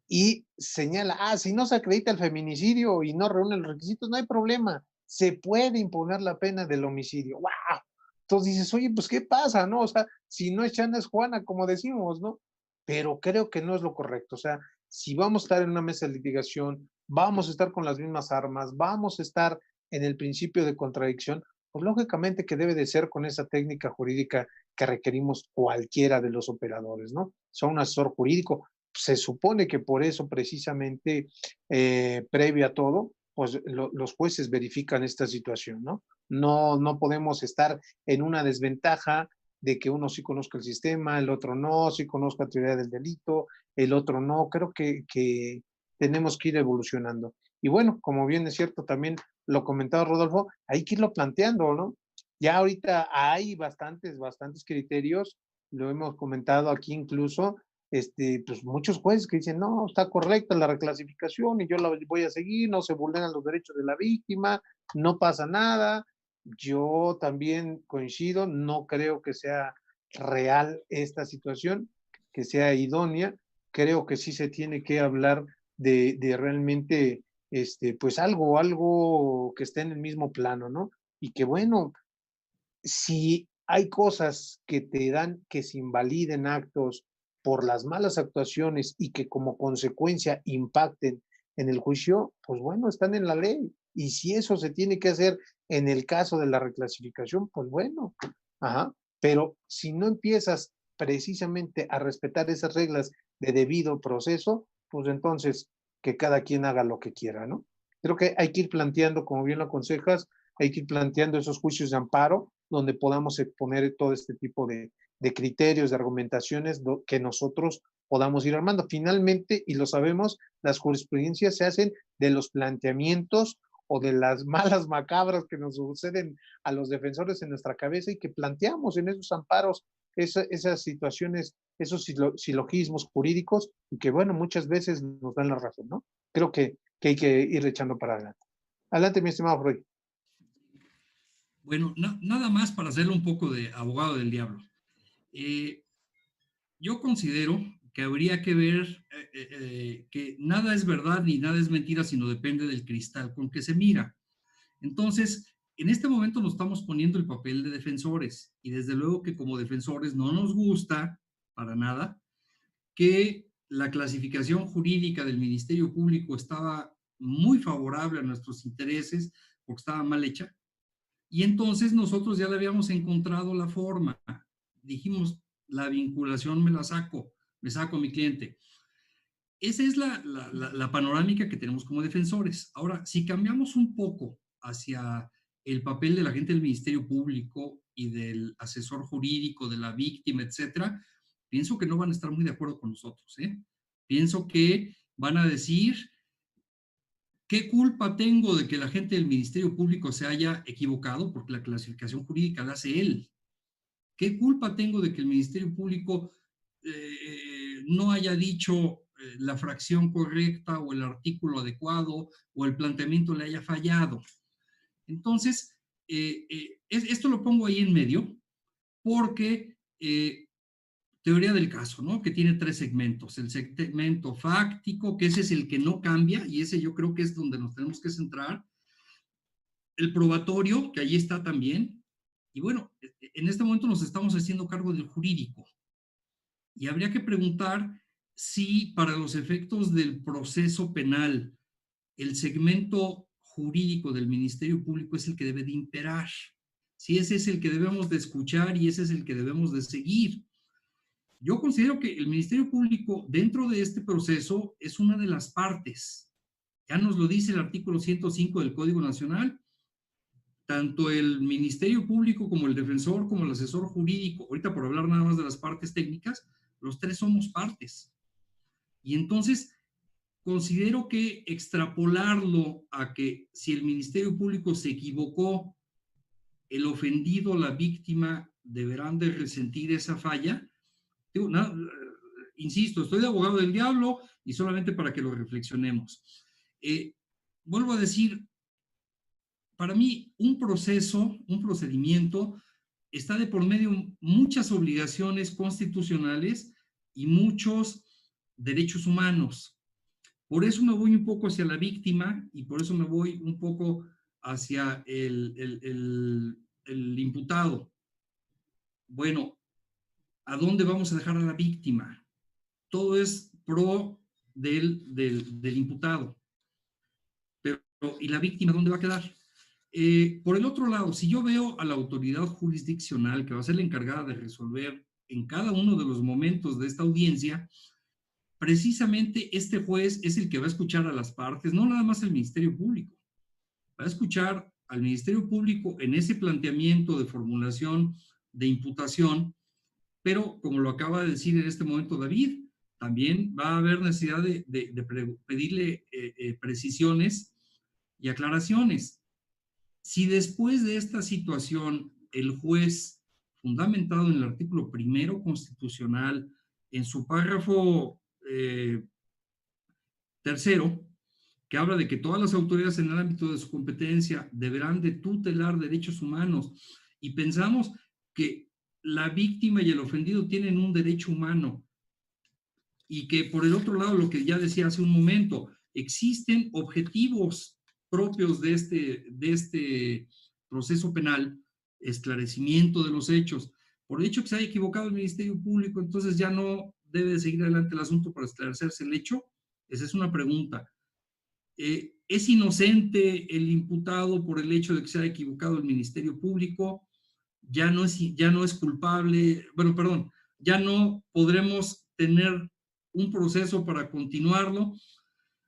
y señala, si no se acredita el feminicidio y no reúne los requisitos, no hay problema, se puede imponer la pena del homicidio. ¡Wow! Entonces dices, oye, pues, ¿qué pasa, no? O sea, si no es Chana, es Juana, como decimos, ¿no? Pero creo que no es lo correcto. O sea, si vamos a estar en una mesa de litigación, vamos a estar con las mismas armas, vamos a estar en el principio de contradicción, pues lógicamente que debe de ser con esa técnica jurídica que requerimos cualquiera de los operadores, ¿no? Son un asesor jurídico, se supone que por eso precisamente, previo a todo, pues los jueces verifican esta situación, ¿no? No podemos estar en una desventaja de que uno sí conozca el sistema, el otro no, sí conozca la teoría del delito, el otro no. Creo que tenemos que ir evolucionando. Y bueno, como bien es cierto, también lo comentaba Rodolfo, hay que irlo planteando, ¿no? Ya ahorita hay bastantes criterios, lo hemos comentado aquí incluso, pues muchos jueces que dicen, no, está correcta la reclasificación y yo la voy a seguir, no se vulneran los derechos de la víctima, no pasa nada. Yo también coincido, no creo que sea real esta situación, que sea idónea. Creo que sí se tiene que hablar de realmente, pues algo que esté en el mismo plano, ¿no? Y que bueno, si hay cosas que te dan que se invaliden actos por las malas actuaciones y que como consecuencia impacten en el juicio, pues bueno, están en la ley. Y si eso se tiene que hacer en el caso de la reclasificación, pues bueno, ajá. Pero si no empiezas precisamente a respetar esas reglas de debido proceso, pues entonces que cada quien haga lo que quiera, ¿no? Creo que hay que ir planteando, como bien lo aconsejas, hay que ir planteando esos juicios de amparo donde podamos exponer todo este tipo de criterios, de argumentaciones que nosotros podamos ir armando. Finalmente, y lo sabemos, las jurisprudencias se hacen de los planteamientos o de las malas macabras que nos suceden a los defensores en nuestra cabeza y que planteamos en esos amparos esas situaciones, esos silogismos jurídicos, y que, bueno, muchas veces nos dan la razón, ¿no? Creo que hay que ir echando para adelante. Adelante, mi estimado Freud. Bueno, nada más para hacerle un poco de abogado del diablo. Yo considero que habría que ver que nada es verdad ni nada es mentira, sino depende del cristal con que se mira. Entonces, en este momento nos estamos poniendo el papel de defensores, y desde luego que como defensores no nos gusta para nada que la clasificación jurídica del Ministerio Público estaba muy favorable a nuestros intereses porque estaba mal hecha. Y entonces nosotros ya le habíamos encontrado la forma. Dijimos, la vinculación me saco a mi cliente. Esa es la panorámica que tenemos como defensores. Ahora, si cambiamos un poco hacia el papel de la gente del Ministerio Público y del asesor jurídico, de la víctima, etcétera, pienso que no van a estar muy de acuerdo con nosotros, ¿eh? Pienso que van a decir, ¿qué culpa tengo de que la gente del Ministerio Público se haya equivocado? Porque la clasificación jurídica la hace él. ¿Qué culpa tengo de que el Ministerio Público no haya dicho la fracción correcta o el artículo adecuado o el planteamiento le haya fallado. Entonces, esto lo pongo ahí en medio porque teoría del caso, ¿no? Que tiene 3 segmentos. El segmento fáctico, que ese es el que no cambia y ese yo creo que es donde nos tenemos que centrar. El probatorio, que ahí está también. Y bueno, en este momento nos estamos haciendo cargo del jurídico. Y habría que preguntar si para los efectos del proceso penal el segmento jurídico del Ministerio Público es el que debe de imperar. Si ese es el que debemos de escuchar y ese es el que debemos de seguir. Yo considero que el Ministerio Público dentro de este proceso es una de las partes. Ya nos lo dice el artículo 105 del Código Nacional. Tanto el Ministerio Público como el defensor, como el asesor jurídico, ahorita por hablar nada más de las partes técnicas, los 3 somos partes. Y entonces considero que extrapolarlo a que si el Ministerio Público se equivocó, el ofendido, la víctima, deberán de resentir esa falla. Digo, insisto, estoy de abogado del diablo y solamente para que lo reflexionemos. Vuelvo a decir, para mí un proceso, un procedimiento, está de por medio muchas obligaciones constitucionales y muchos derechos humanos. Por eso me voy un poco hacia la víctima y por eso me voy un poco hacia el imputado. Bueno, ¿a dónde vamos a dejar a la víctima? Todo es pro del imputado. Pero, ¿y la víctima dónde va a quedar? Por el otro lado, si yo veo a la autoridad jurisdiccional que va a ser la encargada de resolver en cada uno de los momentos de esta audiencia, precisamente este juez es el que va a escuchar a las partes, no nada más el Ministerio Público. Va a escuchar al Ministerio Público en ese planteamiento de formulación de imputación, pero como lo acaba de decir en este momento David, también va a haber necesidad de pedirle precisiones y aclaraciones. Si después de esta situación el juez, fundamentado en el artículo 1 constitucional, en su párrafo 3, que habla de que todas las autoridades en el ámbito de su competencia deberán de tutelar derechos humanos, y pensamos que la víctima y el ofendido tienen un derecho humano, y que por el otro lado, lo que ya decía hace un momento, existen objetivos propios de este proceso penal, esclarecimiento de los hechos. Por el hecho que se haya equivocado el Ministerio Público, entonces ya no debe seguir adelante el asunto para esclarecerse el hecho. Esa es una pregunta. ¿Es inocente el imputado por el hecho de que se haya equivocado el Ministerio Público? Ya no es culpable, bueno, perdón, ya no podremos tener un proceso para continuarlo.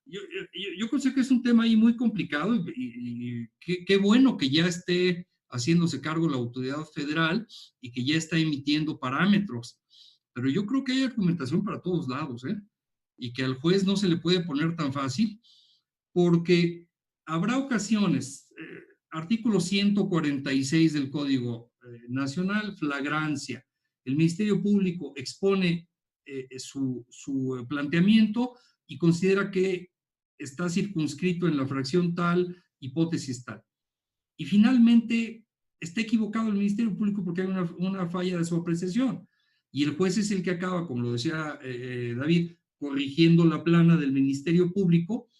Yo considero que es un tema ahí muy complicado y qué bueno que ya esté haciéndose cargo la autoridad federal y que ya está emitiendo parámetros. Pero yo creo que hay argumentación para todos lados, ¿eh? Y que al juez no se le puede poner tan fácil, porque habrá ocasiones, artículo 146 del Código Nacional, flagrancia. El Ministerio Público expone su planteamiento y considera que está circunscrito en la fracción tal, hipótesis tal. Y finalmente está equivocado el Ministerio Público porque hay una falla de su apreciación. Y el juez es el que acaba, como lo decía David, corrigiendo la plana del Ministerio Público,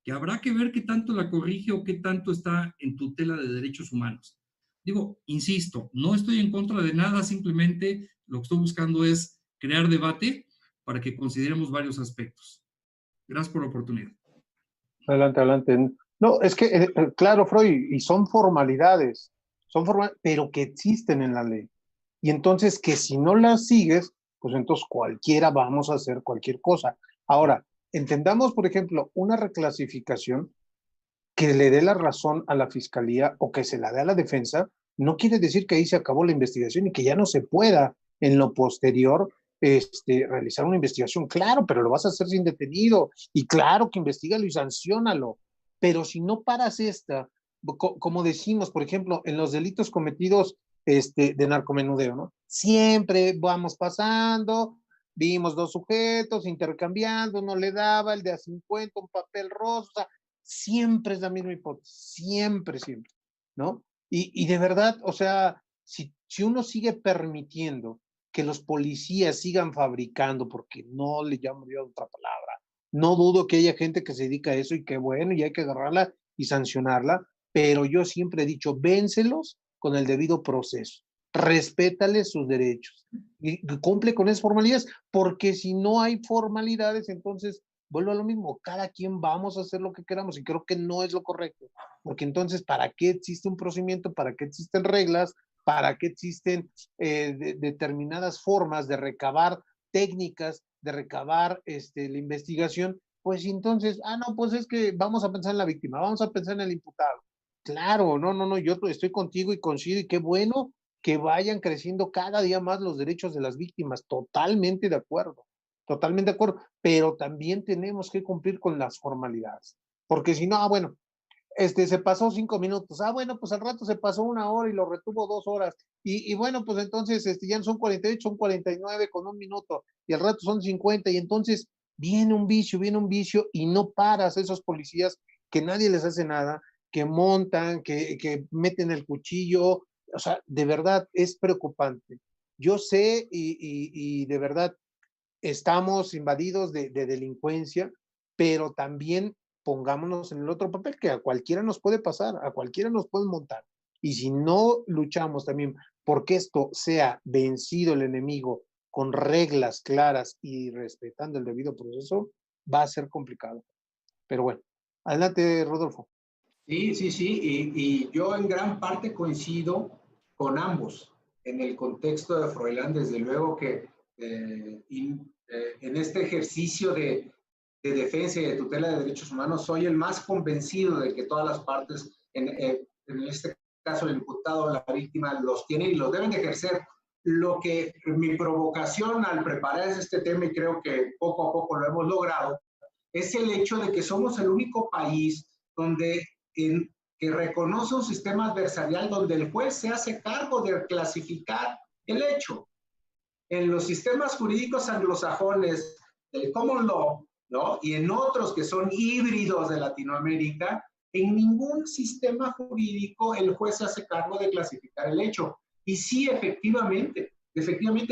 que habrá que ver qué tanto la corrige o qué tanto está en tutela de derechos humanos. Digo, insisto, no estoy en contra de nada, simplemente lo que estoy buscando es crear debate para que consideremos varios aspectos. Gracias por la oportunidad. Adelante, adelante. No, es que, claro, Freud, y son formalidades, pero que existen en la ley. Y entonces que si no las sigues, pues entonces cualquiera vamos a hacer cualquier cosa. Ahora, entendamos, por ejemplo, una reclasificación que le dé la razón a la fiscalía o que se la dé a la defensa, no quiere decir que ahí se acabó la investigación y que ya no se pueda en lo posterior realizar una investigación. Claro, pero lo vas a hacer sin detenido y claro que investígalo y sanciónalo. Pero si no paras como decimos, por ejemplo, en los delitos cometidos de narcomenudeo, ¿no? Siempre vamos pasando, vimos 2 sujetos intercambiando, uno le daba, el de a 50, un papel rosa, o sea, siempre es la misma hipótesis, siempre, ¿no? Y de verdad, o sea, si uno sigue permitiendo que los policías sigan fabricando, porque no le llamo yo otra palabra, no dudo que haya gente que se dedica a eso y qué bueno, y hay que agarrarla y sancionarla, pero yo siempre he dicho, vénselos con el debido proceso, respétales sus derechos y cumple con esas formalidades, porque si no hay formalidades, entonces vuelvo a lo mismo, cada quien vamos a hacer lo que queramos y creo que no es lo correcto, porque entonces, ¿para qué existe un procedimiento? ¿Para qué existen reglas? ¿Para qué existen determinadas formas de recabar técnicas, de recabar la investigación? Pues entonces, no, pues es que vamos a pensar en la víctima, vamos a pensar en el imputado. Claro, no, yo estoy contigo y coincido y qué bueno que vayan creciendo cada día más los derechos de las víctimas, totalmente de acuerdo, pero también tenemos que cumplir con las formalidades, porque si no, bueno, se pasó 5 minutos, bueno, pues al rato se pasó 1 hora y lo retuvo 2 horas, y bueno, pues entonces ya no son 48, son 49 con 1 minuto, y al rato son 50, y entonces viene un vicio, y no paras esos policías que nadie les hace nada, que montan, que meten el cuchillo, o sea, de verdad es preocupante. Yo sé y de verdad estamos invadidos de delincuencia, pero también pongámonos en el otro papel, que a cualquiera nos puede pasar, a cualquiera nos pueden montar. Y si no luchamos también porque esto sea vencido el enemigo con reglas claras y respetando el debido proceso, va a ser complicado. Pero bueno, adelante, Rodolfo. Sí, y yo en gran parte coincido con ambos. En el contexto de Froilán, desde luego que en este ejercicio de defensa y de tutela de derechos humanos, soy el más convencido de que todas las partes, en este caso el imputado o la víctima, los tienen y los deben de ejercer. Lo que mi provocación al preparar este tema, y creo que poco a poco lo hemos logrado, es el hecho de que somos el único país donde que reconoce un sistema adversarial donde el juez se hace cargo de clasificar el hecho. En los sistemas jurídicos anglosajones, el common law, ¿no? Y en otros que son híbridos de Latinoamérica, en ningún sistema jurídico el juez se hace cargo de clasificar el hecho. Y sí, efectivamente,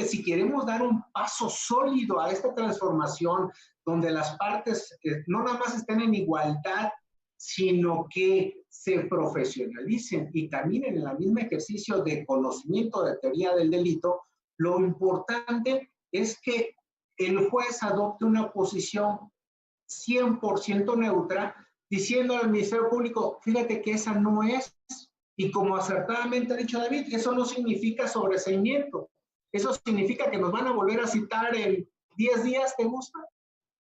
si queremos dar un paso sólido a esta transformación, donde las partes no nada más estén en igualdad, sino que se profesionalicen y caminen en el mismo ejercicio de conocimiento de teoría del delito, lo importante es que el juez adopte una posición 100% neutra, diciendo al Ministerio Público, fíjate que esa no es, y como acertadamente ha dicho David, eso no significa sobreseimiento, eso significa que nos van a volver a citar en 10 días, ¿te gusta?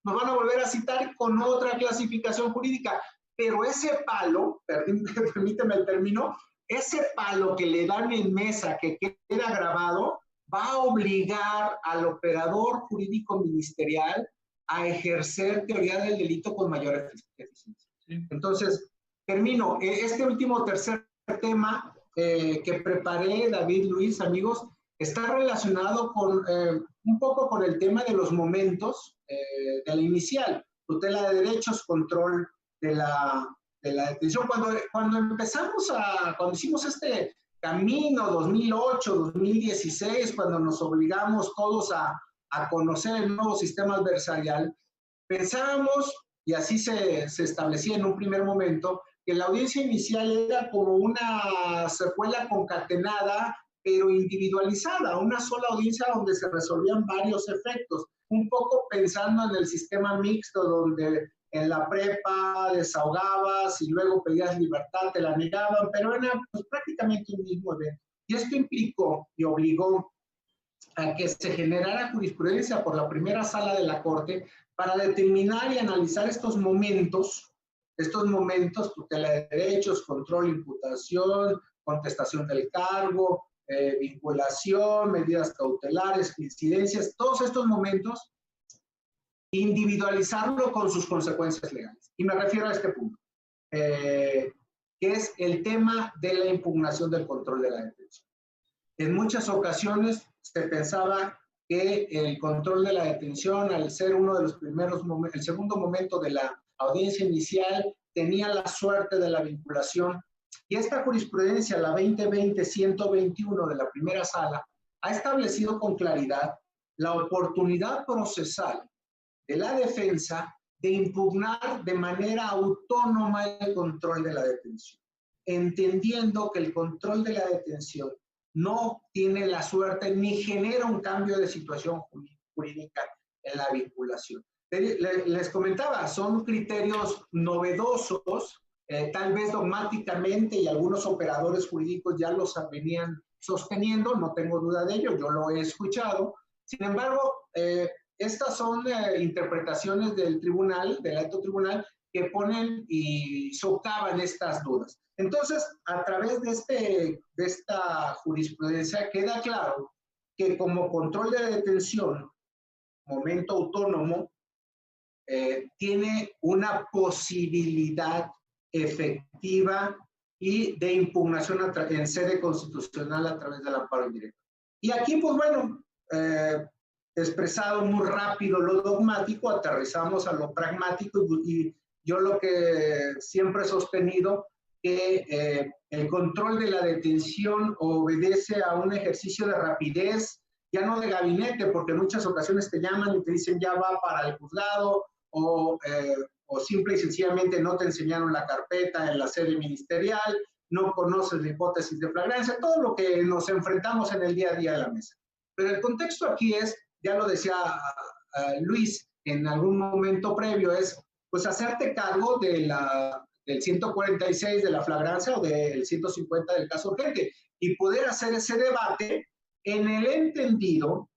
Nos van a volver a citar con otra clasificación jurídica, pero ese palo, permíteme el término, ese palo que le dan en mesa, que queda grabado, va a obligar al operador jurídico ministerial a ejercer teoría del delito con mayor eficiencia. Entonces, termino. Este último tercer tema que preparé, David, Luis, amigos, está relacionado con un poco con el tema de los momentos de la inicial, tutela de derechos, control de la detención. Cuando hicimos este camino 2008, 2016, cuando nos obligamos todos a conocer el nuevo sistema adversarial, pensábamos, y así se establecía en un primer momento, que la audiencia inicial era como una secuela concatenada, pero individualizada, una sola audiencia donde se resolvían varios efectos, un poco pensando en el sistema mixto donde en la prepa desahogabas y luego pedías libertad, te la negaban, pero era pues, prácticamente un mismo evento. Y esto implicó y obligó a que se generara jurisprudencia por la primera sala de la Corte para determinar y analizar estos momentos, tutela de derechos, control, imputación, contestación del cargo, vinculación, medidas cautelares, incidencias, todos estos momentos, individualizarlo con sus consecuencias legales. Y me refiero a este punto, que es el tema de la impugnación del control de la detención. En muchas ocasiones se pensaba que el control de la detención, al ser uno de los primeros momentos, el segundo momento de la audiencia inicial, tenía la suerte de la vinculación. Y esta jurisprudencia, la 2020-121 de la primera sala, ha establecido con claridad la oportunidad procesal de la defensa de impugnar de manera autónoma el control de la detención, entendiendo que el control de la detención no tiene la suerte ni genera un cambio de situación jurídica en la vinculación. Les comentaba, son criterios novedosos, tal vez dogmáticamente, y algunos operadores jurídicos ya los venían sosteniendo, no tengo duda de ello, yo lo he escuchado. Sin embargo, estas son interpretaciones del tribunal, del alto tribunal, que ponen y socavan estas dudas. Entonces, a través de esta jurisprudencia queda claro que como control de detención, momento autónomo, tiene una posibilidad efectiva y de impugnación en sede constitucional a través del amparo indirecto. Y aquí, pues bueno, expresado muy rápido lo dogmático, aterrizamos a lo pragmático y yo lo que siempre he sostenido que el control de la detención obedece a un ejercicio de rapidez, ya no de gabinete, porque en muchas ocasiones te llaman y te dicen ya va para el juzgado, o simple y sencillamente no te enseñaron la carpeta en la sede ministerial, no conoces la hipótesis de flagrancia, todo lo que nos enfrentamos en el día a día de la mesa. Pero el contexto aquí es, ya lo decía Luis en algún momento previo, es pues hacerte cargo de del 146 de la flagrancia o del 150 del caso urgente y poder hacer ese debate en el entendido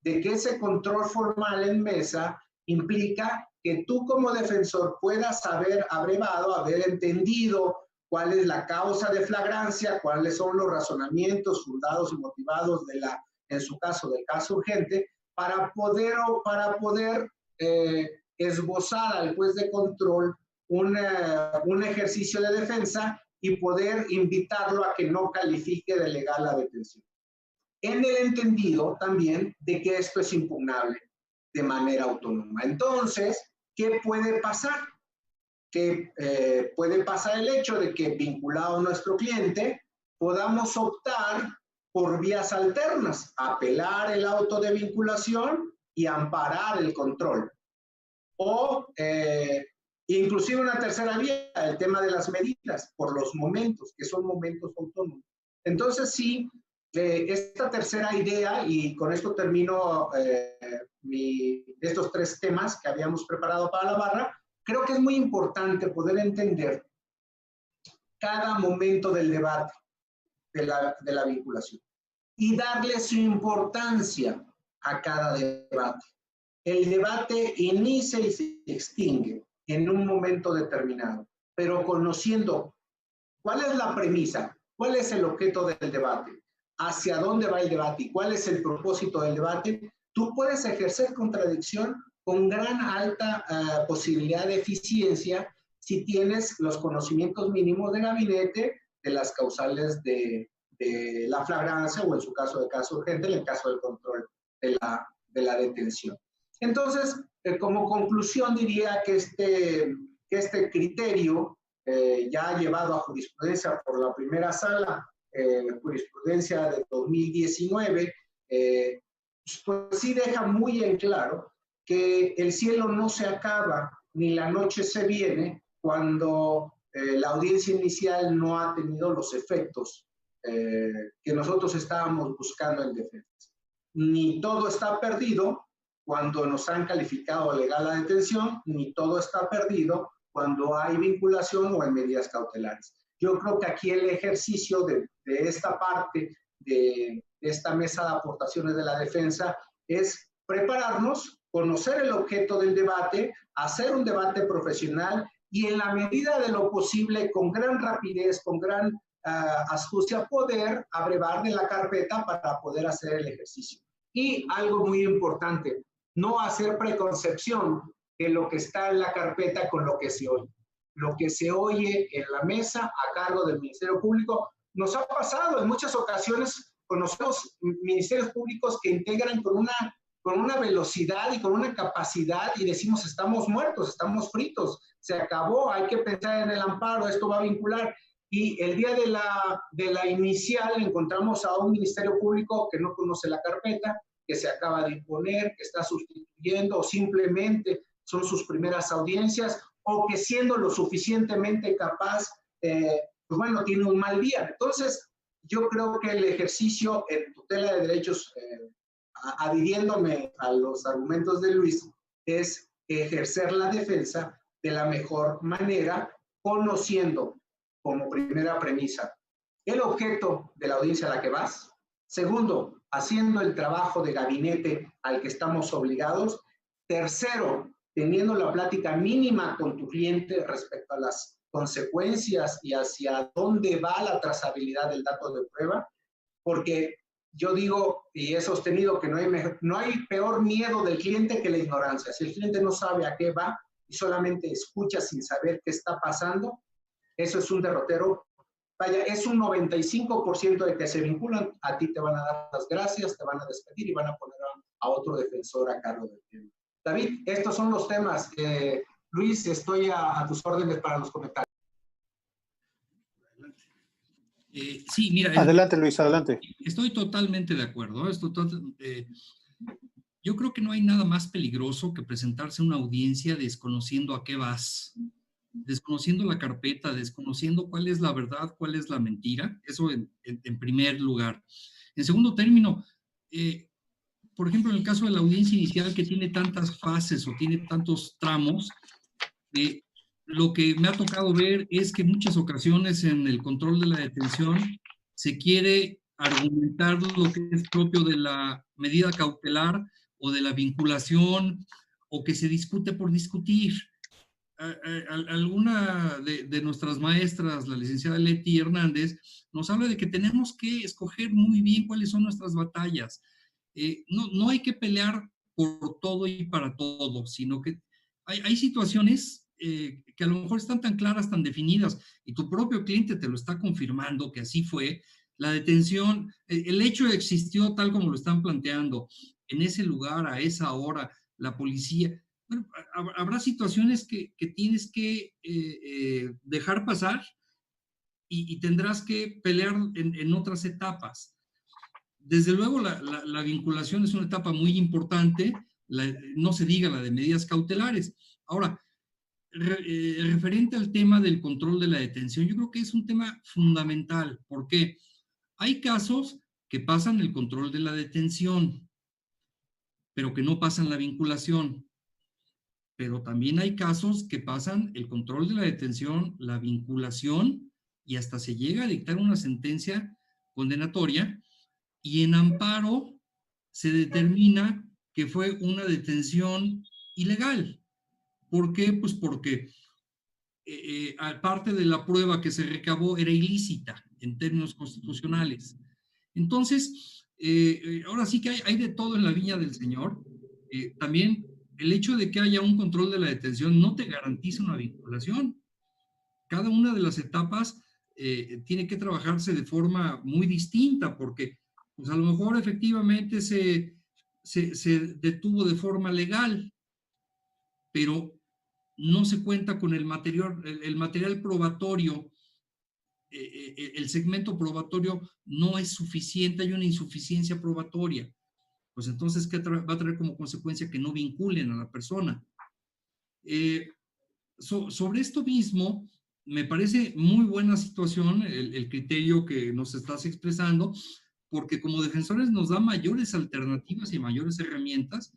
de que ese control formal en mesa implica que tú como defensor puedas haber abrevado, haber entendido cuál es la causa de flagrancia, cuáles son los razonamientos fundados y motivados en su caso del caso urgente, para poder esbozar al juez de control un ejercicio de defensa y poder invitarlo a que no califique de legal la detención. En el entendido también de que esto es impugnable de manera autónoma. Entonces, ¿qué puede pasar? Que puede pasar el hecho de que, vinculado a nuestro cliente, podamos optar por vías alternas, apelar el auto de vinculación y amparar el control. O inclusive una tercera vía, el tema de las medidas, por los momentos, que son momentos autónomos. Entonces, sí, esta tercera idea, y con esto termino estos tres temas que habíamos preparado para la barra, creo que es muy importante poder entender cada momento del debate de la vinculación y darle su importancia a cada debate. El debate inicia y se extingue en un momento determinado, pero conociendo cuál es la premisa, cuál es el objeto del debate, hacia dónde va el debate y cuál es el propósito del debate, tú puedes ejercer contradicción con gran alta posibilidad de eficiencia si tienes los conocimientos mínimos de gabinete de las causales de la flagrancia o en su caso de caso urgente, en el caso del control de la detención. Entonces, como conclusión diría que este criterio ya llevado a jurisprudencia por la primera sala, jurisprudencia de 2019, pues sí deja muy en claro que el cielo no se acaba ni la noche se viene cuando la audiencia inicial no ha tenido los efectos que nosotros estábamos buscando en defensa. Ni todo está perdido cuando nos han calificado legal la detención, ni todo está perdido cuando hay vinculación o hay medidas cautelares. Yo creo que aquí el ejercicio de esta parte de esta mesa de aportaciones de la defensa es prepararnos, conocer el objeto del debate, hacer un debate profesional y en la medida de lo posible, con gran rapidez, con gran astucia, poder abrevar de la carpeta para poder hacer el ejercicio. Y algo muy importante, no hacer preconcepción de lo que está en la carpeta con lo que se oye. Lo que se oye en la mesa a cargo del Ministerio Público nos ha pasado en muchas ocasiones conocemos ministerios públicos que integran con una velocidad y con una capacidad y decimos, estamos muertos, estamos fritos, se acabó, hay que pensar en el amparo, esto va a vincular. Y el día de la inicial encontramos a un ministerio público que no conoce la carpeta, que se acaba de imponer, que está sustituyendo o simplemente son sus primeras audiencias o que siendo lo suficientemente capaz, pues bueno, tiene un mal día. Entonces, yo creo que el ejercicio en tutela de derechos, adhiriéndome a los argumentos de Luis, es ejercer la defensa de la mejor manera, conociendo como primera premisa el objeto de la audiencia a la que vas. Segundo, haciendo el trabajo de gabinete al que estamos obligados. Tercero, teniendo la plática mínima con tu cliente respecto a las consecuencias y hacia dónde va la trazabilidad del dato de prueba, porque yo digo y he sostenido que no hay peor miedo del cliente que la ignorancia. Si el cliente no sabe a qué va y solamente escucha sin saber qué está pasando, eso es un derrotero. Vaya, es un 95% de que se vinculan, a ti te van a dar las gracias, te van a despedir y van a poner a otro defensor a cargo del tema. David, estos son los temas. Luis, estoy a tus órdenes para los comentarios. Sí, mira. Adelante, Luis, adelante. Estoy totalmente de acuerdo. Yo creo que no hay nada más peligroso que presentarse a una audiencia desconociendo a qué vas, desconociendo la carpeta, desconociendo cuál es la verdad, cuál es la mentira. Eso en primer lugar. En segundo término, por ejemplo, en el caso de la audiencia inicial que tiene tantas fases o tiene tantos tramos, lo que me ha tocado ver es que en muchas ocasiones en el control de la detención se quiere argumentar lo que es propio de la medida cautelar o de la vinculación, o que se discute por discutir. Alguna de nuestras maestras, la licenciada Leti Hernández, nos habla de que tenemos que escoger muy bien cuáles son nuestras batallas. No hay que pelear por todo y para todo, sino que hay situaciones que a lo mejor están tan claras, tan definidas, y tu propio cliente te lo está confirmando que así fue. La detención, el hecho existió tal como lo están planteando, en ese lugar, a esa hora, la policía. Bueno, habrá situaciones que tienes que dejar pasar y tendrás que pelear en otras etapas. Desde luego, la vinculación es una etapa muy importante, no se diga la de medidas cautelares. Ahora, referente al tema del control de la detención, yo creo que es un tema fundamental, porque hay casos que pasan el control de la detención, pero que no pasan la vinculación. Pero también hay casos que pasan el control de la detención, la vinculación, y hasta se llega a dictar una sentencia condenatoria, y en amparo se determina que fue una detención ilegal. ¿Por qué? Pues porque aparte de la prueba que se recabó era ilícita en términos constitucionales. Entonces, ahora sí que hay de todo en la viña del Señor. También el hecho de que haya un control de la detención no te garantiza una vinculación. Cada una de las etapas tiene que trabajarse de forma muy distinta, porque pues a lo mejor efectivamente se detuvo de forma legal, pero no se cuenta con el material probatorio, el segmento probatorio no es suficiente, hay una insuficiencia probatoria. Pues entonces, ¿qué va a traer como consecuencia? Que no vinculen a la persona. Sobre esto mismo, me parece muy buena situación el criterio que nos estás expresando, porque como defensores nos da mayores alternativas y mayores herramientas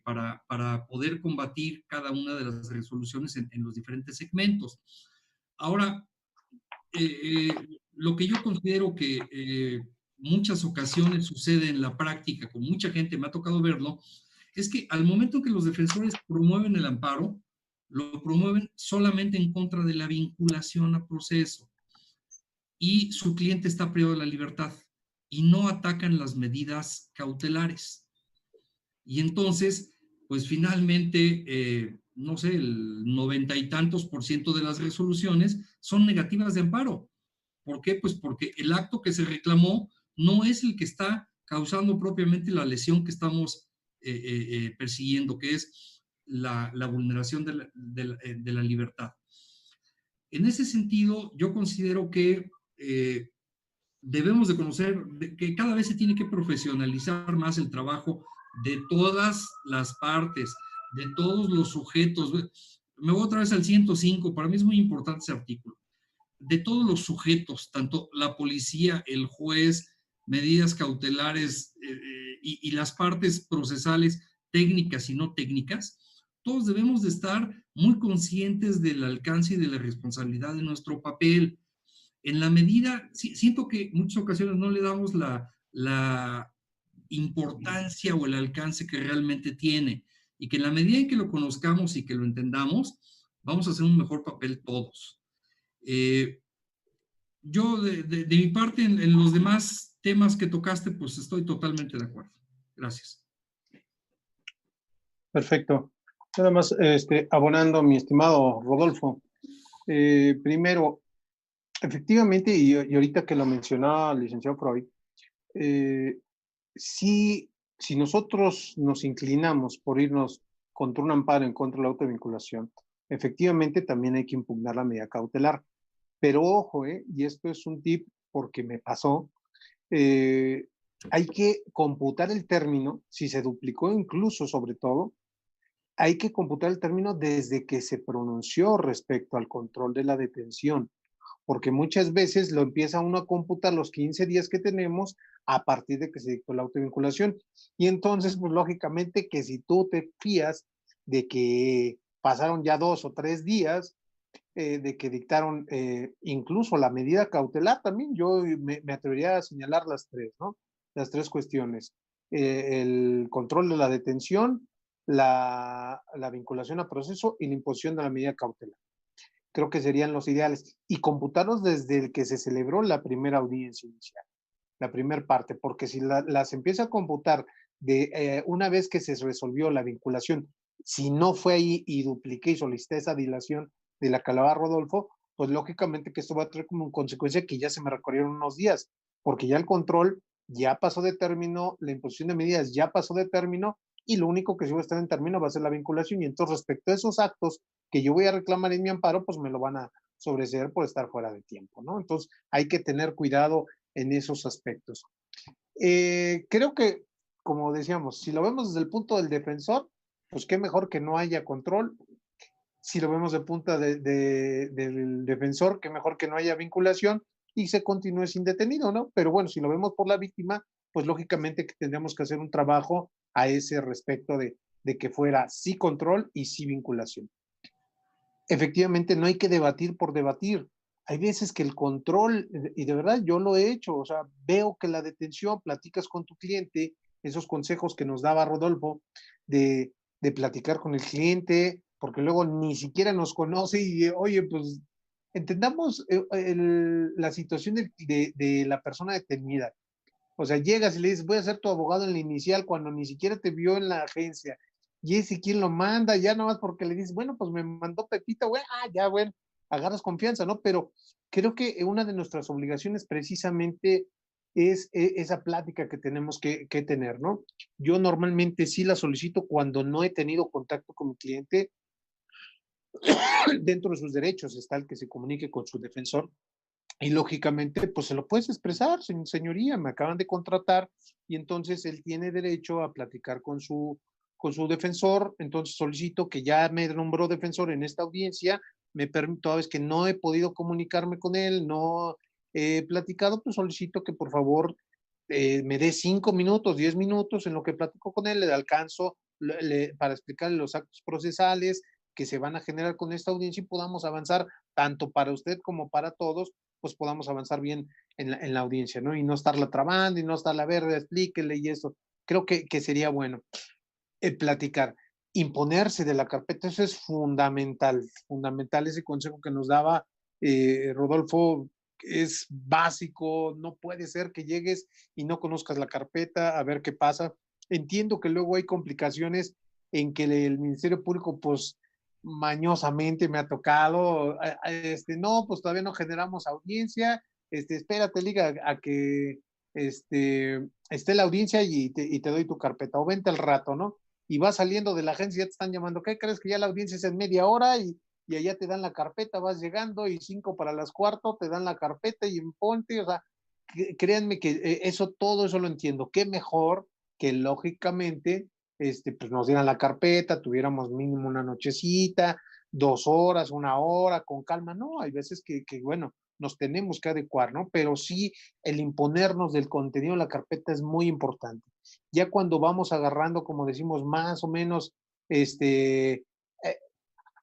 para poder combatir cada una de las resoluciones en los diferentes segmentos. Ahora, lo que yo considero que muchas ocasiones sucede en la práctica, con mucha gente me ha tocado verlo, es que al momento en que los defensores promueven el amparo, lo promueven solamente en contra de la vinculación a proceso, y su cliente está privado de la libertad, y no atacan las medidas cautelares. Y entonces, pues finalmente, no sé, el 90 y tantos % de las resoluciones son negativas de amparo. ¿Por qué? Pues porque el acto que se reclamó no es el que está causando propiamente la lesión que estamos persiguiendo, que es la vulneración de la libertad. En ese sentido, yo considero que debemos de conocer que cada vez se tiene que profesionalizar más el trabajo de todas las partes, de todos los sujetos. Me voy otra vez al 105, para mí es muy importante ese artículo. De todos los sujetos, tanto la policía, el juez, medidas cautelares y las partes procesales técnicas y no técnicas, todos debemos de estar muy conscientes del alcance y de la responsabilidad de nuestro papel. En la medida, siento que en muchas ocasiones no le damos la importancia o el alcance que realmente tiene, y que en la medida en que lo conozcamos y que lo entendamos, vamos a hacer un mejor papel todos. Yo de mi parte en los demás temas que tocaste, pues estoy totalmente de acuerdo. Gracias. Perfecto. Nada más abonando, mi estimado Rodolfo. Primero, efectivamente, y ahorita que lo mencionaba el licenciado Freud, si nosotros nos inclinamos por irnos contra un amparo en contra de la autovinculación, efectivamente también hay que impugnar la medida cautelar. Pero ojo, y esto es un tip porque me pasó, hay que computar el término, si se duplicó incluso sobre todo, hay que computar el término desde que se pronunció respecto al control de la detención, porque muchas veces lo empieza uno a computar los 15 días que tenemos a partir de que se dictó la autovinculación. Y entonces, pues lógicamente que si tú te fías de que pasaron ya 2 o 3 días, de que dictaron incluso la medida cautelar también, yo me atrevería a señalar las tres, ¿no? Las tres cuestiones. El control de la detención, la vinculación a proceso y la imposición de la medida cautelar. Creo que serían los ideales. Y computarlos desde el que se celebró la primera audiencia inicial, la primera parte, porque si las empieza a computar de una vez que se resolvió la vinculación, si no fue ahí y dupliqué y solicité esa dilación de la que hablaba Rodolfo, pues lógicamente que esto va a traer como consecuencia que ya se me recorrieron unos días, porque ya el control ya pasó de término, la imposición de medidas ya pasó de término, y lo único que sí va a estar en término va a ser la vinculación, y entonces respecto a esos actos que yo voy a reclamar en mi amparo, pues me lo van a sobreseer por estar fuera de tiempo, ¿no? Entonces hay que tener cuidado en esos aspectos. Creo que, como decíamos, si lo vemos desde el punto del defensor, pues qué mejor que no haya control. Si lo vemos de punta del defensor, qué mejor que no haya vinculación y se continúe sin detenido, ¿no? Pero bueno, si lo vemos por la víctima, pues lógicamente que tendremos que hacer un trabajo a ese respecto de que fuera sí control y sí vinculación. Efectivamente, no hay que debatir por debatir. Hay veces que el control, y de verdad yo lo he hecho, o sea, veo que la detención, platicas con tu cliente, esos consejos que nos daba Rodolfo, de platicar con el cliente, porque luego ni siquiera nos conoce y, oye, pues entendamos la situación de la persona detenida. O sea, llegas y le dices, voy a ser tu abogado en la inicial cuando ni siquiera te vio en la agencia. Y ese quien lo manda, ya nada más porque le dices, bueno, pues me mandó Pepita, güey, ya, bueno, agarras confianza, ¿no? Pero creo que una de nuestras obligaciones precisamente es esa plática que tenemos que tener, ¿no? Yo normalmente sí la solicito cuando no he tenido contacto con mi cliente. Dentro de sus derechos está el que se comunique con su defensor. Y lógicamente, pues se lo puedes expresar, señoría, me acaban de contratar y entonces él tiene derecho a platicar con su defensor, entonces solicito que ya me nombró defensor en esta audiencia, me permito, toda vez que no he podido comunicarme con él, no he platicado, pues solicito que por favor me dé 5 minutos, 10 minutos en lo que platico con él, le alcanzo para explicarle los actos procesales que se van a generar con esta audiencia y podamos avanzar tanto para usted como para todos, pues podamos avanzar bien en la audiencia, ¿no? Y no estarla trabando y no estarla verde, explíquele y eso. Creo que sería bueno platicar, imponerse de la carpeta, eso es fundamental ese consejo que nos daba Rodolfo, es básico, no puede ser que llegues y no conozcas la carpeta, a ver qué pasa. Entiendo que luego hay complicaciones en que el Ministerio Público, pues, mañosamente me ha tocado, no, pues todavía no generamos audiencia, espérate, liga, a que esté la audiencia y te doy tu carpeta, o vente al rato, ¿no? Y vas saliendo de la agencia, ya te están llamando, ¿qué crees que ya la audiencia es en media hora? Y allá te dan la carpeta, vas llegando y 5:45 te dan la carpeta y en ponte, o sea, créanme que todo eso lo entiendo. Qué mejor que lógicamente pues nos dieran la carpeta, tuviéramos mínimo una nochecita, 2 horas, 1 hora, con calma. No, hay veces que bueno, nos tenemos que adecuar, ¿no? Pero sí, el imponernos del contenido de la carpeta es muy importante. Ya cuando vamos agarrando, como decimos, más o menos,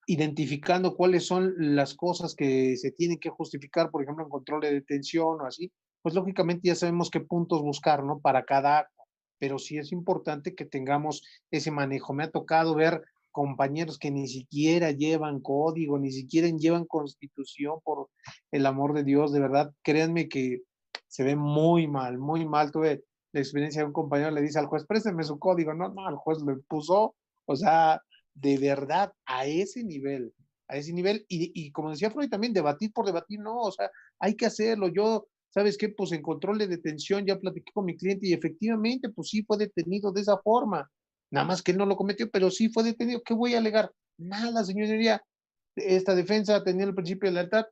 identificando cuáles son las cosas que se tienen que justificar, por ejemplo, en control de detención o así, pues lógicamente ya sabemos qué puntos buscar, ¿no? Para cada acto, pero sí es importante que tengamos ese manejo. Me ha tocado ver compañeros que ni siquiera llevan código, ni siquiera llevan constitución, por el amor de Dios, de verdad, créanme que se ve muy mal, muy mal. Tuve la experiencia de un compañero, le dice al juez, présteme su código, no, el juez lo puso, o sea, de verdad, a ese nivel, y como decía Freud también, debatir por debatir, no, o sea, hay que hacerlo. Yo, ¿sabes qué? Pues en control de detención ya platiqué con mi cliente y efectivamente, pues sí fue detenido de esa forma, nada más que él no lo cometió, pero sí fue detenido. ¿Qué voy a alegar? Nada, señoría, esta defensa tenía el principio de lealtad,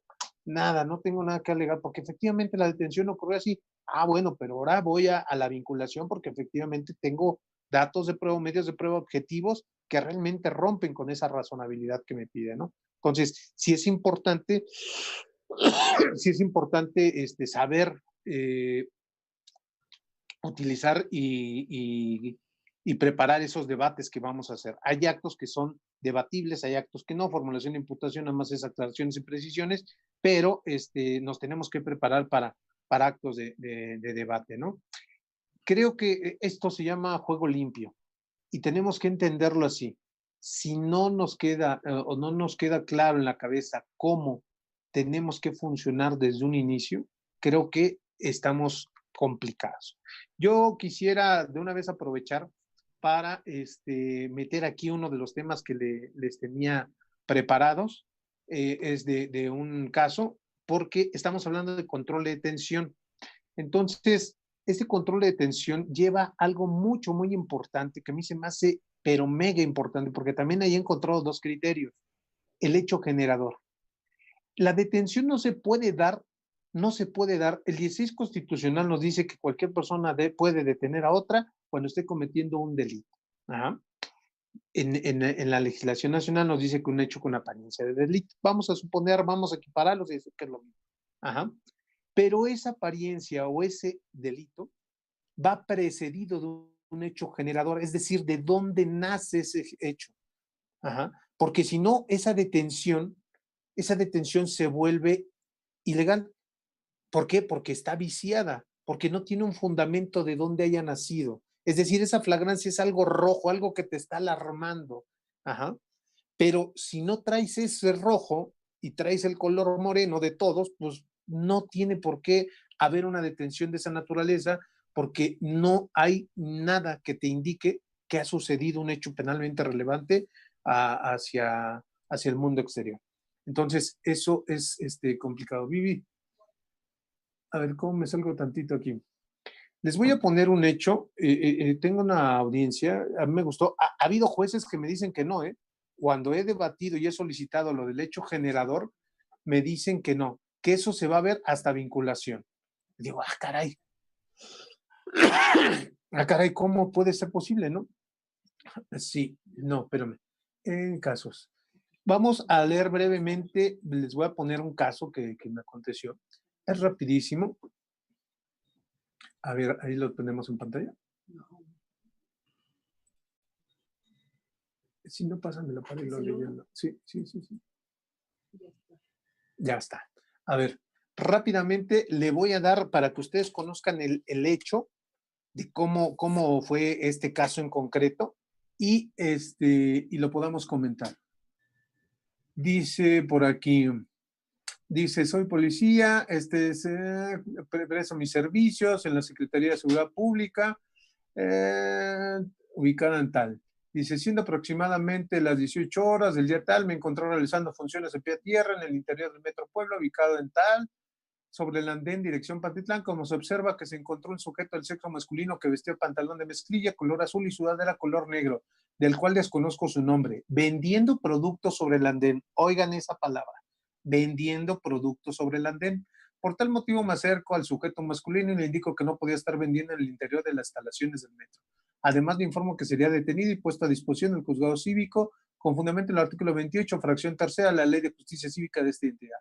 nada, no tengo nada que alegar, porque efectivamente la detención ocurrió así. Bueno, pero ahora voy a la vinculación porque efectivamente tengo datos de prueba, medios de prueba objetivos que realmente rompen con esa razonabilidad que me pide, ¿no? Entonces, sí es importante, saber utilizar y preparar esos debates que vamos a hacer. Hay actos que son debatibles, hay actos que no, formulación de imputación, nada más es aclaraciones y precisiones, pero nos tenemos que preparar para actos de debate, ¿no? Creo que esto se llama juego limpio y tenemos que entenderlo así. Si no nos queda o no nos queda claro en la cabeza cómo tenemos que funcionar desde un inicio, creo que estamos complicados. Yo quisiera de una vez aprovechar para meter aquí uno de los temas que les tenía preparados. Es de un caso, porque estamos hablando de control de detención. Entonces, ese control de detención lleva algo mucho, muy importante que a mí se me hace, pero mega importante, porque también ahí he encontrado dos criterios. El hecho generador. La detención no se puede dar, el 16 constitucional nos dice que cualquier persona puede detener a otra cuando esté cometiendo un delito. Ajá. En la legislación nacional nos dice que un hecho con apariencia de delito. Vamos a suponer, vamos a equipararlos y decir que es lo mismo. Ajá. Pero esa apariencia o ese delito va precedido de un hecho generador, es decir, de dónde nace ese hecho. Ajá. Porque si no, esa detención se vuelve ilegal. ¿Por qué? Porque está viciada, porque no tiene un fundamento de dónde haya nacido. Es decir, esa flagrancia es algo rojo, algo que te está alarmando. Ajá. Pero si no traes ese rojo y traes el color moreno de todos, pues no tiene por qué haber una detención de esa naturaleza, porque no hay nada que te indique que ha sucedido un hecho penalmente relevante hacia el mundo exterior. Entonces, eso es complicado. Vivi, a ver, ¿cómo me salgo tantito aquí? Les voy a poner un hecho. Tengo una audiencia, a mí me gustó. Ha habido jueces que me dicen que no, ¿eh? Cuando he debatido y he solicitado lo del hecho generador, me dicen que no, que eso se va a ver hasta vinculación. Digo, caray. Caray, ¿cómo puede ser posible, no? Sí, no, espérame. En casos. Vamos a leer brevemente, les voy a poner un caso que me aconteció. Es rapidísimo. A ver, ahí lo tenemos en pantalla. Si no, pásamelo para irlo leyendo. Sí. Ya está. A ver, rápidamente le voy a dar para que ustedes conozcan el hecho de cómo fue este caso en concreto y lo podamos comentar. Dice por aquí, soy policía, presto mis servicios en la Secretaría de Seguridad Pública, ubicada en tal. Dice, siendo aproximadamente las 18 horas del día tal, me encontré realizando funciones de pie a tierra en el interior del Metro Puebla, ubicado en tal. sobre el andén dirección Pantitlán, como se observa que se encontró un sujeto del sexo masculino que vestió pantalón de mezclilla color azul y sudadera color negro, del cual desconozco su nombre, vendiendo productos sobre el andén. Oigan esa palabra, vendiendo productos sobre el andén. Por tal motivo me acerco al sujeto masculino y le indico que no podía estar vendiendo en el interior de las instalaciones del metro. Además le informo que sería detenido y puesto a disposición del juzgado cívico con fundamento en el artículo 28, fracción tercera de la Ley de Justicia Cívica de esta entidad.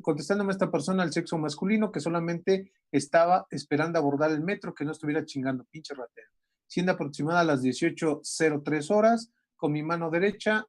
Contestándome esta persona al sexo masculino que solamente estaba esperando abordar el metro, que no estuviera chingando, pinche ratero. Siendo aproximada a las 18:03 horas, con mi mano derecha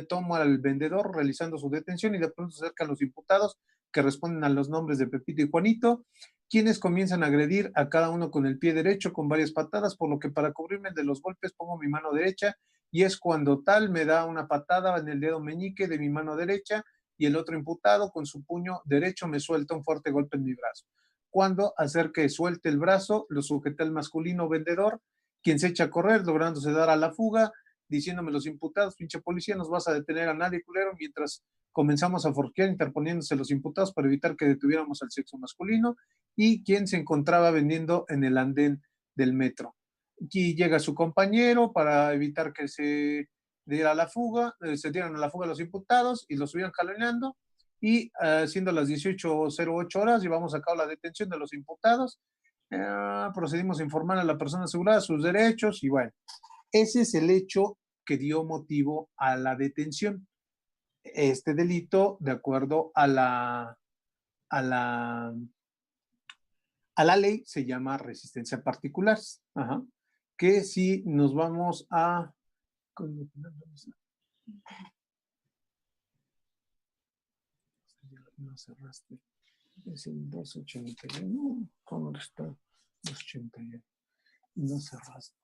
tomo al vendedor realizando su detención y de pronto se acercan los imputados que responden a los nombres de Pepito y Juanito, quienes comienzan a agredir a cada uno con el pie derecho con varias patadas, por lo que para cubrirme de los golpes pongo mi mano derecha y es cuando tal me da una patada en el dedo meñique de mi mano derecha y el otro imputado con su puño derecho me suelta un fuerte golpe en mi brazo. Cuando hacer que suelte el brazo, lo sujeta el masculino vendedor, quien se echa a correr, lográndose dar a la fuga, diciéndome los imputados, pinche policía, nos vas a detener a nadie, culero, mientras comenzamos a forquear, interponiéndose los imputados para evitar que detuviéramos al sexo masculino y quien se encontraba vendiendo en el andén del metro. Aquí llega su compañero para evitar que se diera a la fuga, se dieran a la fuga los imputados y los subieron jaloneando y siendo las 18:08 horas llevamos a cabo la detención de los imputados, procedimos a informar a la persona asegurada sus derechos y bueno, ese es el hecho que dio motivo a la detención. Este delito, de acuerdo a la ley, se llama resistencia particular. Ajá. Que si nos vamos a... No cerraste. Es el 281. ¿Cómo está? 281. No cerraste.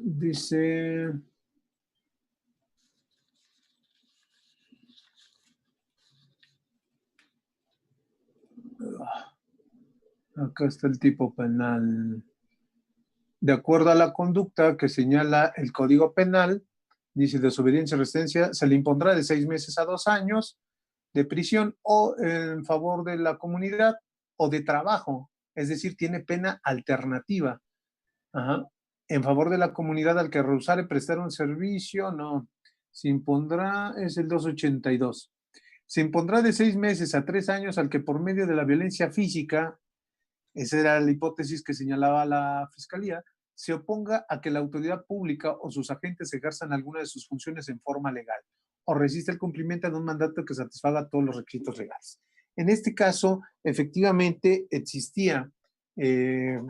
Dice... Acá está el tipo penal. De acuerdo a la conducta que señala el Código Penal, dice desobediencia y resistencia, se le impondrá de 6 meses a 2 años de prisión o en favor de la comunidad o de trabajo. Es decir, tiene pena alternativa. Ajá. En favor de la comunidad al que rehusare prestar un servicio, no. Se impondrá, es el 282. Se impondrá de 6 meses a 3 años al que por medio de la violencia física, esa era la hipótesis que señalaba la Fiscalía, se oponga a que la autoridad pública o sus agentes ejerzan alguna de sus funciones en forma legal o resiste el cumplimiento de un mandato que satisfaga todos los requisitos legales. En este caso, efectivamente, existía, a ver,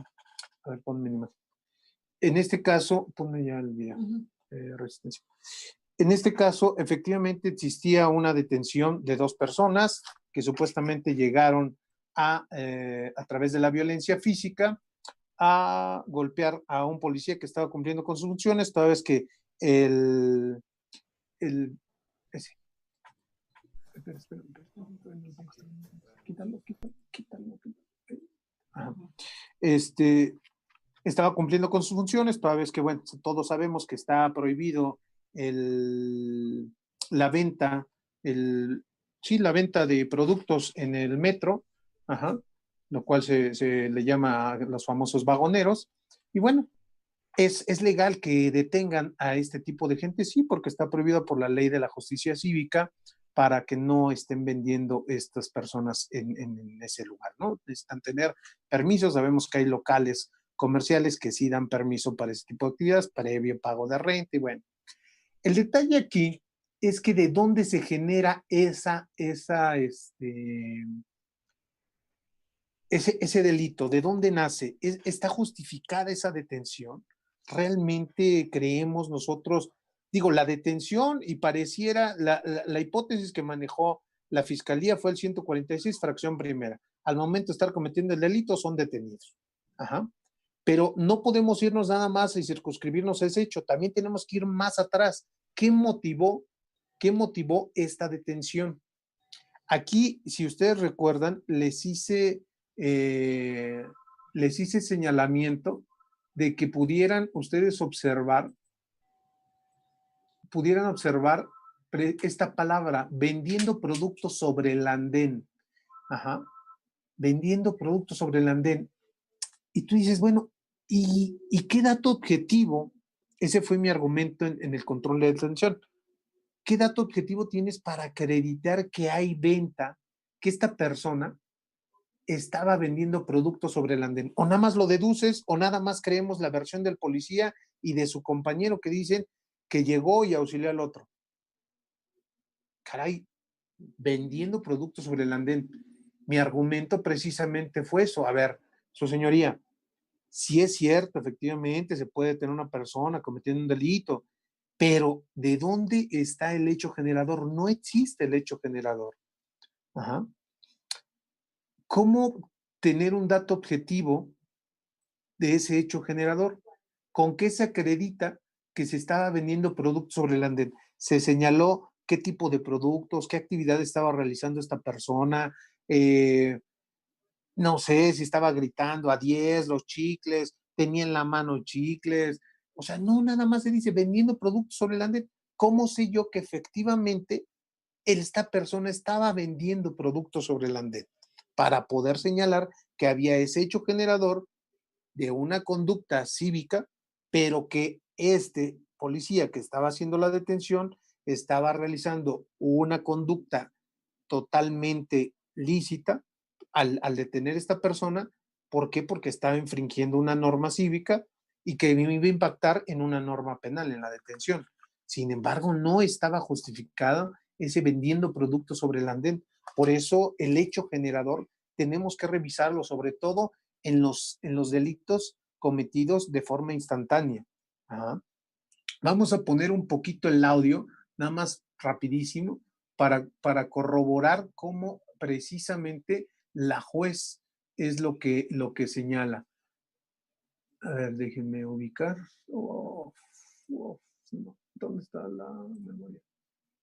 ponme una imagen. En este caso, ponme ya el video, resistencia. En este caso, efectivamente, existía una detención de 2 personas que supuestamente llegaron a través de la violencia física, a golpear a un policía que estaba cumpliendo con sus funciones, toda vez que quítalo. Estaba cumpliendo con sus funciones, toda vez que, bueno, todos sabemos que está prohibido la venta, la venta de productos en el metro, ajá, lo cual se le llama a los famosos vagoneros. Y bueno, ¿es legal que detengan a este tipo de gente? Sí, porque está prohibido por la ley de la justicia cívica para que no estén vendiendo estas personas en ese lugar, ¿no? Necesitan tener permisos, sabemos que hay locales comerciales que sí dan permiso para ese tipo de actividades, previo pago de renta y bueno. El detalle aquí es que de dónde se genera ese delito, de dónde nace, ¿está justificada esa detención? ¿Realmente creemos nosotros, digo, la detención y pareciera, la hipótesis que manejó la Fiscalía fue el 146, fracción primera. Al momento de estar cometiendo el delito son detenidos. Ajá. Pero no podemos irnos nada más y circunscribirnos a ese hecho, también tenemos que ir más atrás. ¿Qué motivó esta detención? Aquí, si ustedes recuerdan, les hice señalamiento de que pudieran ustedes observar pudieran observar esta palabra, vendiendo productos sobre el andén. Ajá. Vendiendo productos sobre el andén. Y tú dices, bueno, ¿y qué dato objetivo? Ese fue mi argumento en el control de detención. ¿Qué dato objetivo tienes para acreditar que hay venta, que esta persona estaba vendiendo productos sobre el andén? O nada más lo deduces, o nada más creemos la versión del policía y de su compañero que dicen que llegó y auxilió al otro. Caray, vendiendo productos sobre el andén. Mi argumento precisamente fue eso. A ver, su señoría, si es cierto, efectivamente, se puede tener una persona cometiendo un delito, pero ¿de dónde está el hecho generador? No existe el hecho generador. Ajá. ¿Cómo tener un dato objetivo de ese hecho generador? ¿Con qué se acredita que se estaba vendiendo productos sobre el andén? Se señaló qué tipo de productos, qué actividad estaba realizando esta persona, no sé si estaba gritando a 10 los chicles, tenía en la mano chicles, o sea, no, nada más se dice vendiendo productos sobre el andén. ¿Cómo sé yo que efectivamente esta persona estaba vendiendo productos sobre el andén? Para poder señalar que había ese hecho generador de una conducta cívica, pero que este policía que estaba haciendo la detención estaba realizando una conducta totalmente lícita al detener a esta persona. ¿Por qué? Porque estaba infringiendo una norma cívica y que iba a impactar en una norma penal, en la detención. Sin embargo, no estaba justificado ese vendiendo productos sobre el andén. Por eso el hecho generador tenemos que revisarlo, sobre todo en los delitos cometidos de forma instantánea. Ajá. Vamos a poner un poquito el audio, nada más rapidísimo, para corroborar cómo precisamente la juez es lo que señala. A ver, déjenme ubicar. No. ¿Dónde está la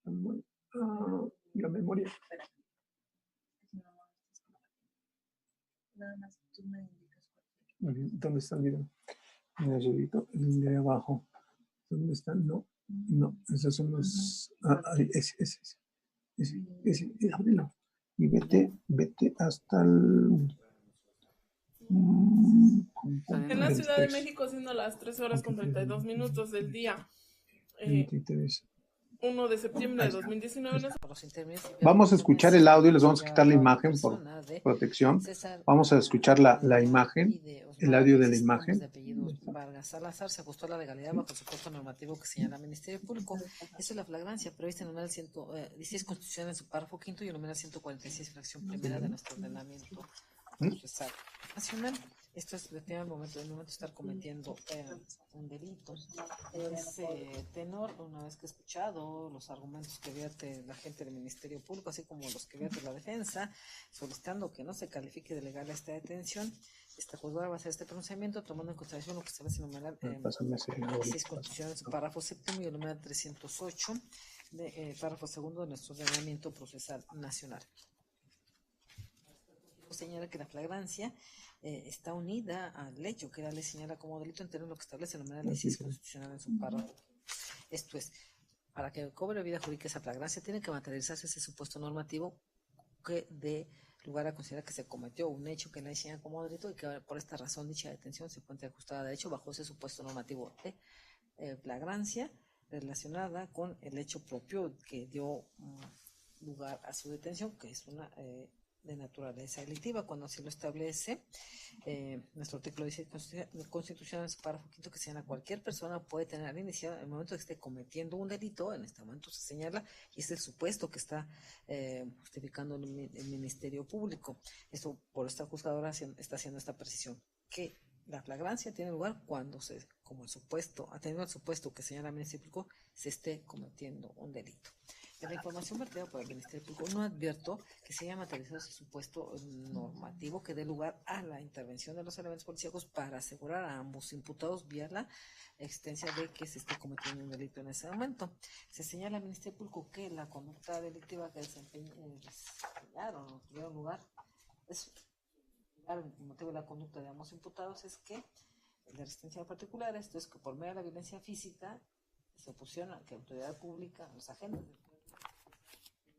memoria? La memoria. Nada más tú me indicas. ¿Dónde está el video? El de abajo. ¿Dónde están? No, esos son los. Ese, ábrelo. Y vete hasta el. En la Ciudad de México, siendo las 3:32 del día. 23. 1 de septiembre de 2019. Vamos a escuchar el audio, les vamos a quitar la imagen por protección. Vamos a escuchar la imagen, el audio de la imagen. De apellido Vargas Salazar se ajustó a la legalidad bajo el supuesto normativo que señala el Ministerio Público. Eso es la flagrancia prevista en el numeral 116 Constitución en su párrafo quinto y el numeral 146 fracción primera de nuestro ordenamiento procesal nacional. Esto es en el momento de estar cometiendo un delito. Ese tenor, una vez que he escuchado los argumentos que vierte la gente del Ministerio Público, así como los que vierte la defensa, solicitando que no se califique de legal esta detención, esta juzgada va a hacer este pronunciamiento tomando en consideración lo que establece el numeral 16 Constitución en su párrafo séptimo y el numeral 308 párrafo segundo de nuestro ordenamiento procesal nacional. Señala que la flagrancia está unida al hecho que la ley señala como delito en términos de lo que establece el numeral 16 constitucional en su párrafo. Esto es, para que cobre vida jurídica esa flagrancia, tiene que materializarse ese supuesto normativo que dé lugar a considerar que se cometió un hecho que la ley señala como delito y que por esta razón dicha detención se encuentra ajustada de hecho bajo ese supuesto normativo de flagrancia relacionada con el hecho propio que dio lugar a su detención, que es una de naturaleza delictiva, cuando así lo establece nuestro artículo 16 constitucional en su párrafo quinto, que señala cualquier persona puede tener al iniciar el momento que esté cometiendo un delito. En este momento se señala y es el supuesto que está justificando el Ministerio Público. Esto por esta juzgadora está haciendo esta precisión, que la flagrancia tiene lugar cuando como el supuesto, atendiendo al supuesto que señala el Ministerio Público, se esté cometiendo un delito. En la información vertida por el Ministerio Público no advierto que se haya materializado ese supuesto normativo que dé lugar a la intervención de los elementos policíacos para asegurar a ambos imputados vía la existencia de que se esté cometiendo un delito en ese momento. Se señala al Ministerio Público que la conducta delictiva que desempeñaron o tuvieron lugar el motivo de la conducta de ambos imputados es que la resistencia particular, esto es que por medio de la violencia física se opusieron a que la autoridad pública, los agentes del pueblo,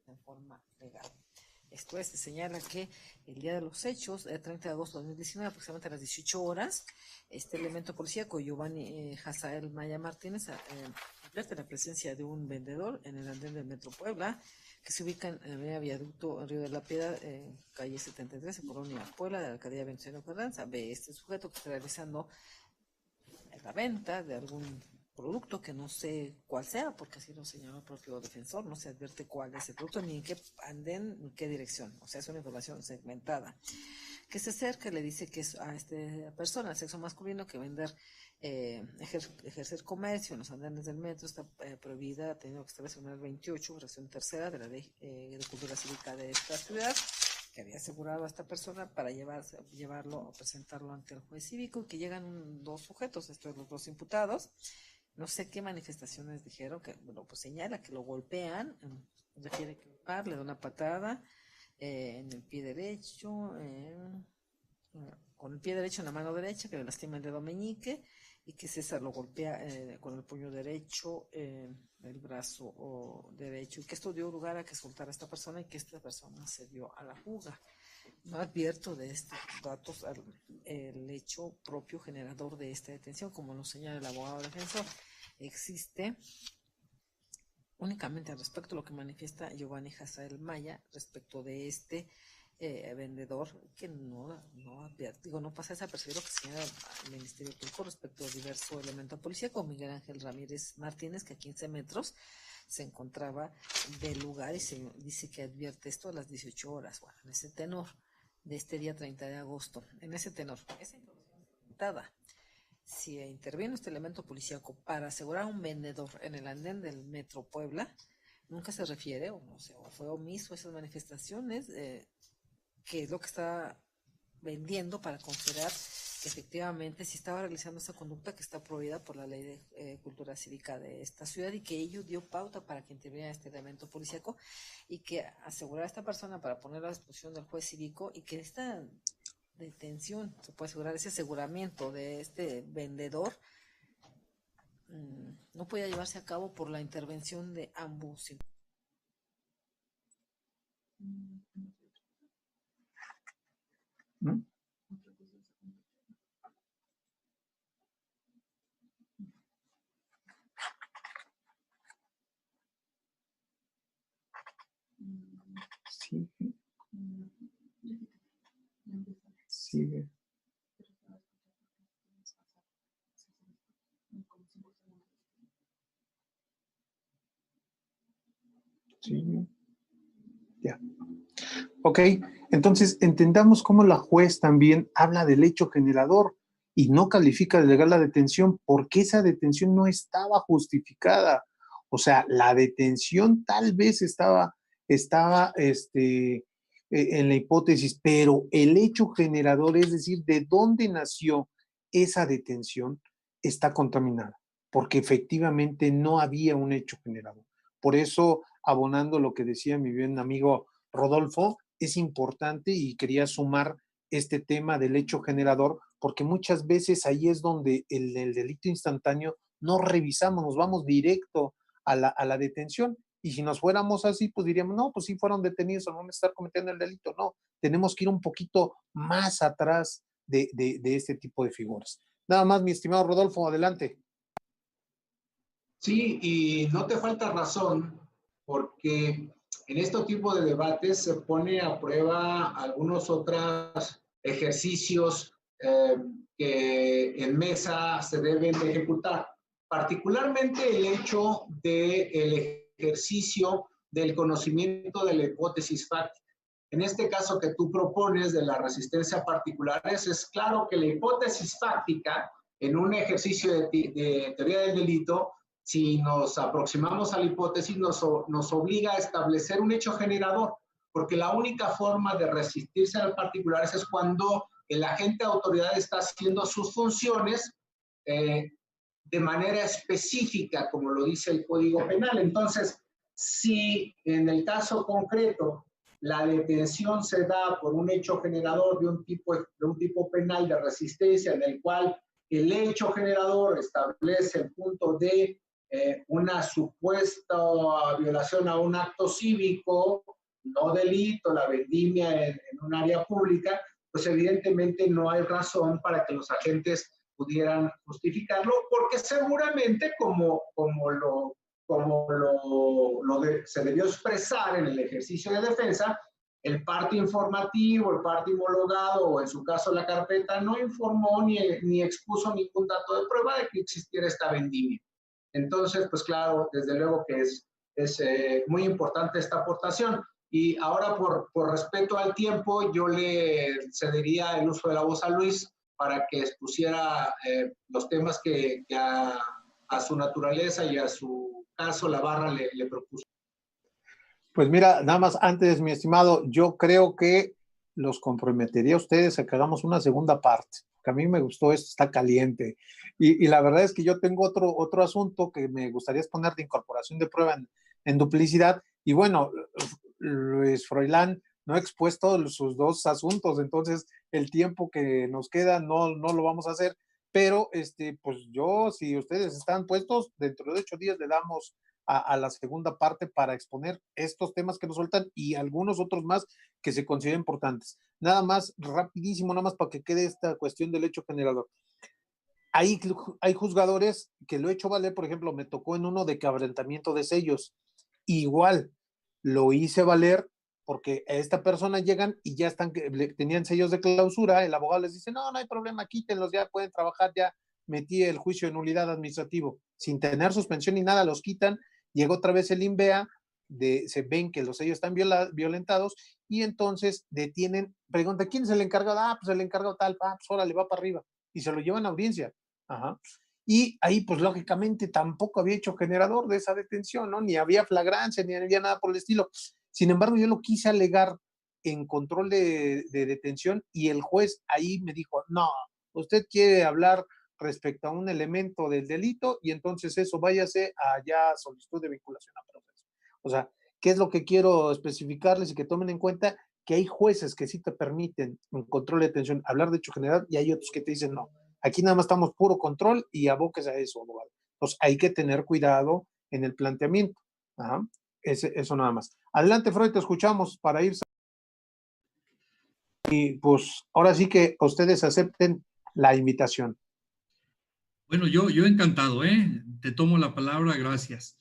en forma legal. Esto es, se señala que el día de los hechos, el 30 de agosto de 2019, aproximadamente a las 18 horas, este elemento policíaco, Giovanni Hazael Maya Martínez, advierte la presencia de un vendedor en el andén del Metro Puebla, que se ubica en el viaducto Río de la Piedad, calle 73, en Colonia Puebla, de la alcaldía Venustiano Carranza. Ve este sujeto que está realizando la venta de algún producto que no sé cuál sea, porque así lo señaló el propio defensor, no se advierte cuál es el producto, ni en qué andén, ni en qué dirección. O sea, es una información segmentada. Que se acerca y le dice que es a esta persona, el sexo masculino, que vender, ejercer comercio en los andenes del metro está prohibida, teniendo que establecer una 28, fracción tercera de la Ley de Cultura Cívica de esta ciudad, que había asegurado a esta persona para llevarlo o presentarlo ante el juez cívico, y que llegan dos sujetos, estos los dos imputados. No sé qué manifestaciones dijeron, que bueno, pues señala que lo golpean, refiere que le da una patada en el pie derecho, con el pie derecho en la mano derecha, que le lastima el dedo meñique, y que César lo golpea con el puño derecho, el brazo derecho, y que esto dio lugar a que soltara a esta persona y que esta persona se dio a la fuga. No advierto de estos datos el hecho propio generador de esta detención, como lo señala el abogado defensor. Existe únicamente al respecto lo que manifiesta Giovanni Hazael Maya respecto de este vendedor, que no pasa desapercibido lo que señala el Ministerio Público respecto a diverso elemento policíaco. Miguel Ángel Ramírez Martínez, que a 15 metros se encontraba del lugar, y se dice que advierte esto a las 18 horas. Bueno, en ese tenor de este día 30 de agosto, en ese tenor, esa información preguntada, si interviene este elemento policíaco para asegurar a un vendedor en el andén del Metro Puebla, nunca se refiere, o no sé, o fue omiso esas manifestaciones, que es lo que está vendiendo para considerar que efectivamente si estaba realizando esa conducta que está prohibida por la Ley de Cultura Cívica de esta ciudad, y que ello dio pauta para que interviniera este elemento policíaco, y que asegurar a esta persona para poner a disposición del juez cívico, y que esta detención, se puede asegurar, ese aseguramiento de este vendedor no podía llevarse a cabo por la intervención de ambos. Sigue. Sí. Ya. Ok, entonces entendamos cómo la juez también habla del hecho generador y no califica de legal la detención, porque esa detención no estaba justificada. O sea, la detención tal vez estaba en la hipótesis, pero el hecho generador, es decir, de dónde nació esa detención, está contaminada, porque efectivamente no había un hecho generador. Por eso, abonando lo que decía mi bien amigo Rodolfo, es importante, y quería sumar este tema del hecho generador, porque muchas veces ahí es donde el delito instantáneo no revisamos, nos vamos directo a la detención, y si nos fuéramos así, pues diríamos, no, pues sí fueron detenidos al momento de estar cometiendo el delito. No, tenemos que ir un poquito más atrás de este tipo de figuras. Nada más, mi estimado Rodolfo, adelante. Sí, y no te falta razón, porque en este tipo de debates se pone a prueba algunos otros ejercicios que en mesa se deben de ejecutar, particularmente el hecho del ejercicio del conocimiento de la hipótesis fáctica. En este caso que tú propones de la resistencia a particulares, es claro que la hipótesis fáctica en un ejercicio de teoría del delito, si nos aproximamos a la hipótesis, nos obliga a establecer un hecho generador, porque la única forma de resistirse a los particulares es cuando el agente de autoridad está haciendo sus funciones de manera específica, como lo dice el Código Penal. Entonces, si en el caso concreto la detención se da por un hecho generador de un tipo penal de resistencia, en el cual el hecho generador establece el punto de una supuesta violación a un acto cívico, no delito, la vendimia en un área pública, pues evidentemente no hay razón para que los agentes pudieran justificarlo, porque seguramente se debió expresar en el ejercicio de defensa, el parte informativo, el parte homologado o en su caso la carpeta no informó ni expuso ningún dato de prueba de que existiera esta vendimia. Entonces, pues claro, desde luego que es muy importante esta aportación. Y ahora, por respeto al tiempo, yo le cedería el uso de la voz a Luis para que expusiera los temas que a su naturaleza y a su caso la barra le propuso. Pues mira, nada más antes, mi estimado, yo creo que los comprometería a ustedes a que hagamos una segunda parte, que a mí me gustó esto, está caliente. Y la verdad es que yo tengo otro asunto que me gustaría exponer de incorporación de prueba en duplicidad. Y bueno, Luis Froilán no ha expuesto sus dos asuntos, entonces el tiempo que nos queda no lo vamos a hacer, pero pues yo, si ustedes están puestos, dentro de 8 días le damos a la segunda parte para exponer estos temas que nos sueltan y algunos otros más que se consideran importantes. Nada más, rapidísimo, nada más para que quede esta cuestión del hecho generador. Hay juzgadores que lo he hecho valer, por ejemplo, me tocó en uno de quebrantamiento de sellos. Igual, lo hice valer porque a esta persona llegan y ya tenían sellos de clausura, el abogado les dice, no hay problema, quítenlos, ya pueden trabajar, ya metí el juicio de nulidad administrativo, sin tener suspensión ni nada, los quitan, llega otra vez el INVEA, se ven que los sellos están violentados y entonces detienen, pregunta, ¿quién es el encargado? Pues el encargado tal, pues órale, va para arriba, y se lo llevan a audiencia. Ajá. Y ahí, pues lógicamente, tampoco había hecho generador de esa detención, ¿no? Ni había flagrancia, ni había nada por el estilo. Sin embargo, yo lo quise alegar en control de detención y el juez ahí me dijo, no, usted quiere hablar respecto a un elemento del delito y entonces eso váyase a ya solicitud de vinculación a proceso. O sea, ¿qué es lo que quiero especificarles y que tomen en cuenta? Que hay jueces que sí te permiten en control de detención hablar de hecho general y hay otros que te dicen no. Aquí nada más estamos puro control y aboques a eso, abogado. Entonces hay que tener cuidado en el planteamiento. Ajá. Eso nada más. Adelante, Freud, te escuchamos para ir. Y pues ahora sí que ustedes acepten la invitación. Bueno, yo encantado, te tomo la palabra, gracias.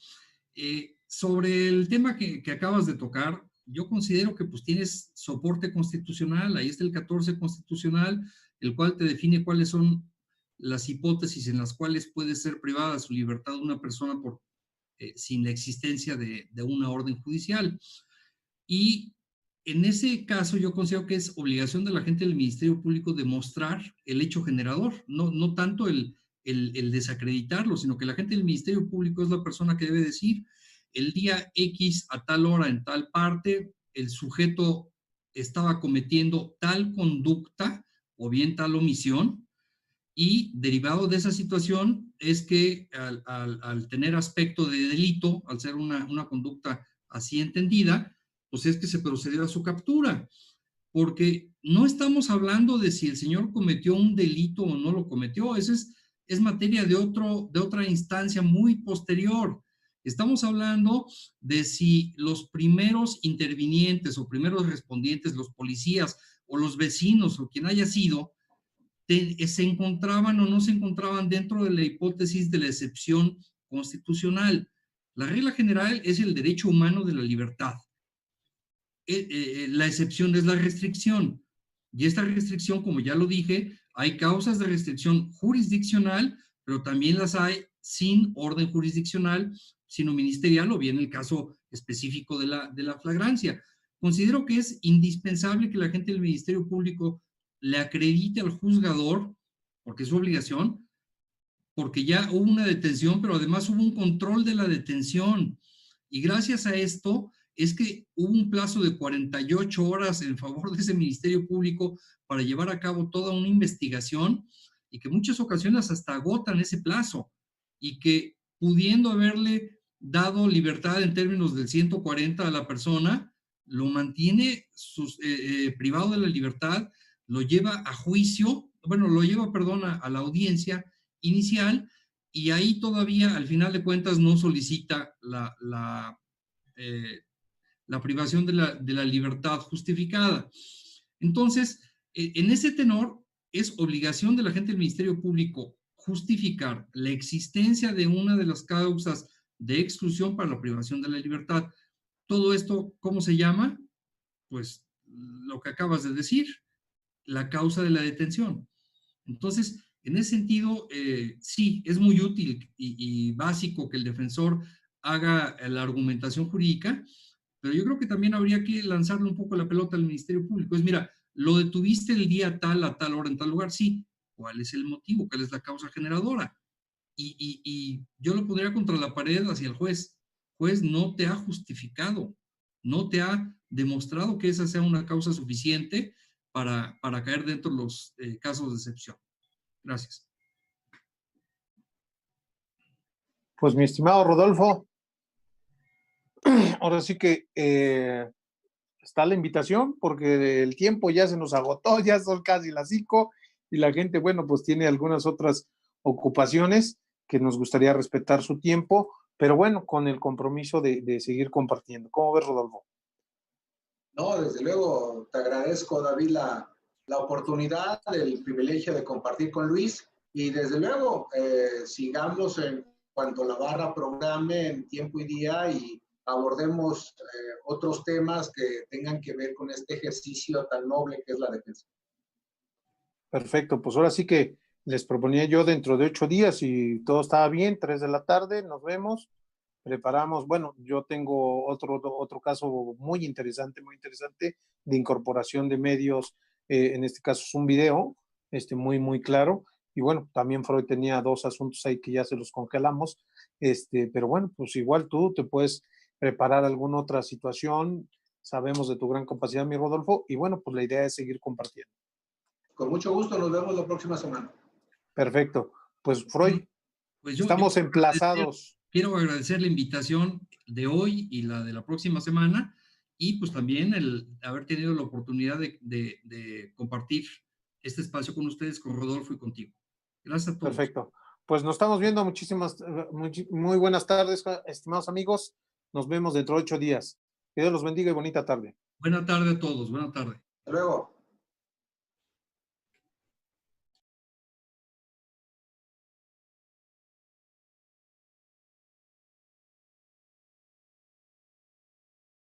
Sobre el tema que acabas de tocar, yo considero que pues tienes soporte constitucional, ahí está el 14 constitucional, el cual te define cuáles son las hipótesis en las cuales puede ser privada su libertad una persona sin la existencia de una orden judicial. Y en ese caso yo considero que es obligación de la gente del Ministerio Público demostrar el hecho generador, no tanto el desacreditarlo, sino que la gente del Ministerio Público es la persona que debe decir el día X a tal hora en tal parte el sujeto estaba cometiendo tal conducta o bien tal omisión y derivado de esa situación es que al tener aspecto de delito, al ser una conducta así entendida, pues es que se procedió a su captura, porque no estamos hablando de si el señor cometió un delito o no lo cometió, eso es materia de otra instancia muy posterior. Estamos hablando de si los primeros intervinientes o primeros respondientes, los policías o los vecinos o quien haya sido, se encontraban o no se encontraban dentro de la hipótesis de la excepción constitucional. La regla general es el derecho humano de la libertad. La excepción es la restricción. Y esta restricción, como ya lo dije, hay causas de restricción jurisdiccional, pero también las hay sin orden jurisdiccional, sino ministerial, o bien el caso específico de la flagrancia. Considero que es indispensable que la gente del Ministerio Público le acredite al juzgador, porque es su obligación, porque ya hubo una detención, pero además hubo un control de la detención. Y gracias a esto es que hubo un plazo de 48 horas en favor de ese Ministerio Público para llevar a cabo toda una investigación y que en muchas ocasiones hasta agotan ese plazo y que pudiendo haberle dado libertad en términos del 140 a la persona, lo mantiene privado de la libertad, lo lleva a juicio, bueno, lo lleva, perdón, a la audiencia inicial y ahí todavía, al final de cuentas, no solicita la privación de la libertad justificada. Entonces, en ese tenor, es obligación de la gente del Ministerio Público justificar la existencia de una de las causas de exclusión para la privación de la libertad. Todo esto, ¿cómo se llama? Pues lo que acabas de decir, la causa de la detención. Entonces, en ese sentido, sí, es muy útil y básico que el defensor haga la argumentación jurídica, pero yo creo que también habría que lanzarle un poco la pelota al Ministerio Público. Es, mira, lo detuviste el día tal, a tal hora, en tal lugar, sí. ¿Cuál es el motivo? ¿Cuál es la causa generadora? Y yo lo pondría contra la pared hacia el juez. Juez, no te ha justificado, no te ha demostrado que esa sea una causa suficiente para caer dentro de los casos de excepción. Gracias. Pues mi estimado Rodolfo, ahora sí que está la invitación porque el tiempo ya se nos agotó, ya son casi las 5 y la gente, bueno, pues tiene algunas otras ocupaciones que nos gustaría respetar su tiempo, pero bueno, con el compromiso de seguir compartiendo. ¿Cómo ves, Rodolfo? No, desde luego, te agradezco, David, la oportunidad, el privilegio de compartir con Luis y desde luego sigamos en cuanto la barra programe en tiempo y día y abordemos otros temas que tengan que ver con este ejercicio tan noble que es la defensa. Perfecto, pues ahora sí que les proponía yo dentro de 8 días, si todo estaba bien, 3 de la tarde, nos vemos, preparamos, bueno, yo tengo otro caso muy interesante de incorporación de medios, en este caso es un video, muy claro, y bueno, también Freud tenía 2 asuntos ahí que ya se los congelamos, pero bueno, pues igual tú te puedes preparar alguna otra situación, sabemos de tu gran capacidad, mi Rodolfo, y bueno, pues la idea es seguir compartiendo. Con mucho gusto, nos vemos la próxima semana. Perfecto. Pues Freud, pues estamos emplazados. Quiero agradecer la invitación de hoy y la de la próxima semana y pues también el haber tenido la oportunidad de compartir este espacio con ustedes, con Rodolfo y contigo. Gracias a todos. Perfecto. Pues nos estamos viendo. Muy buenas tardes, estimados amigos. Nos vemos dentro de 8 días. Que Dios los bendiga y bonita tarde. Buena tarde a todos. Buena tarde. Hasta luego.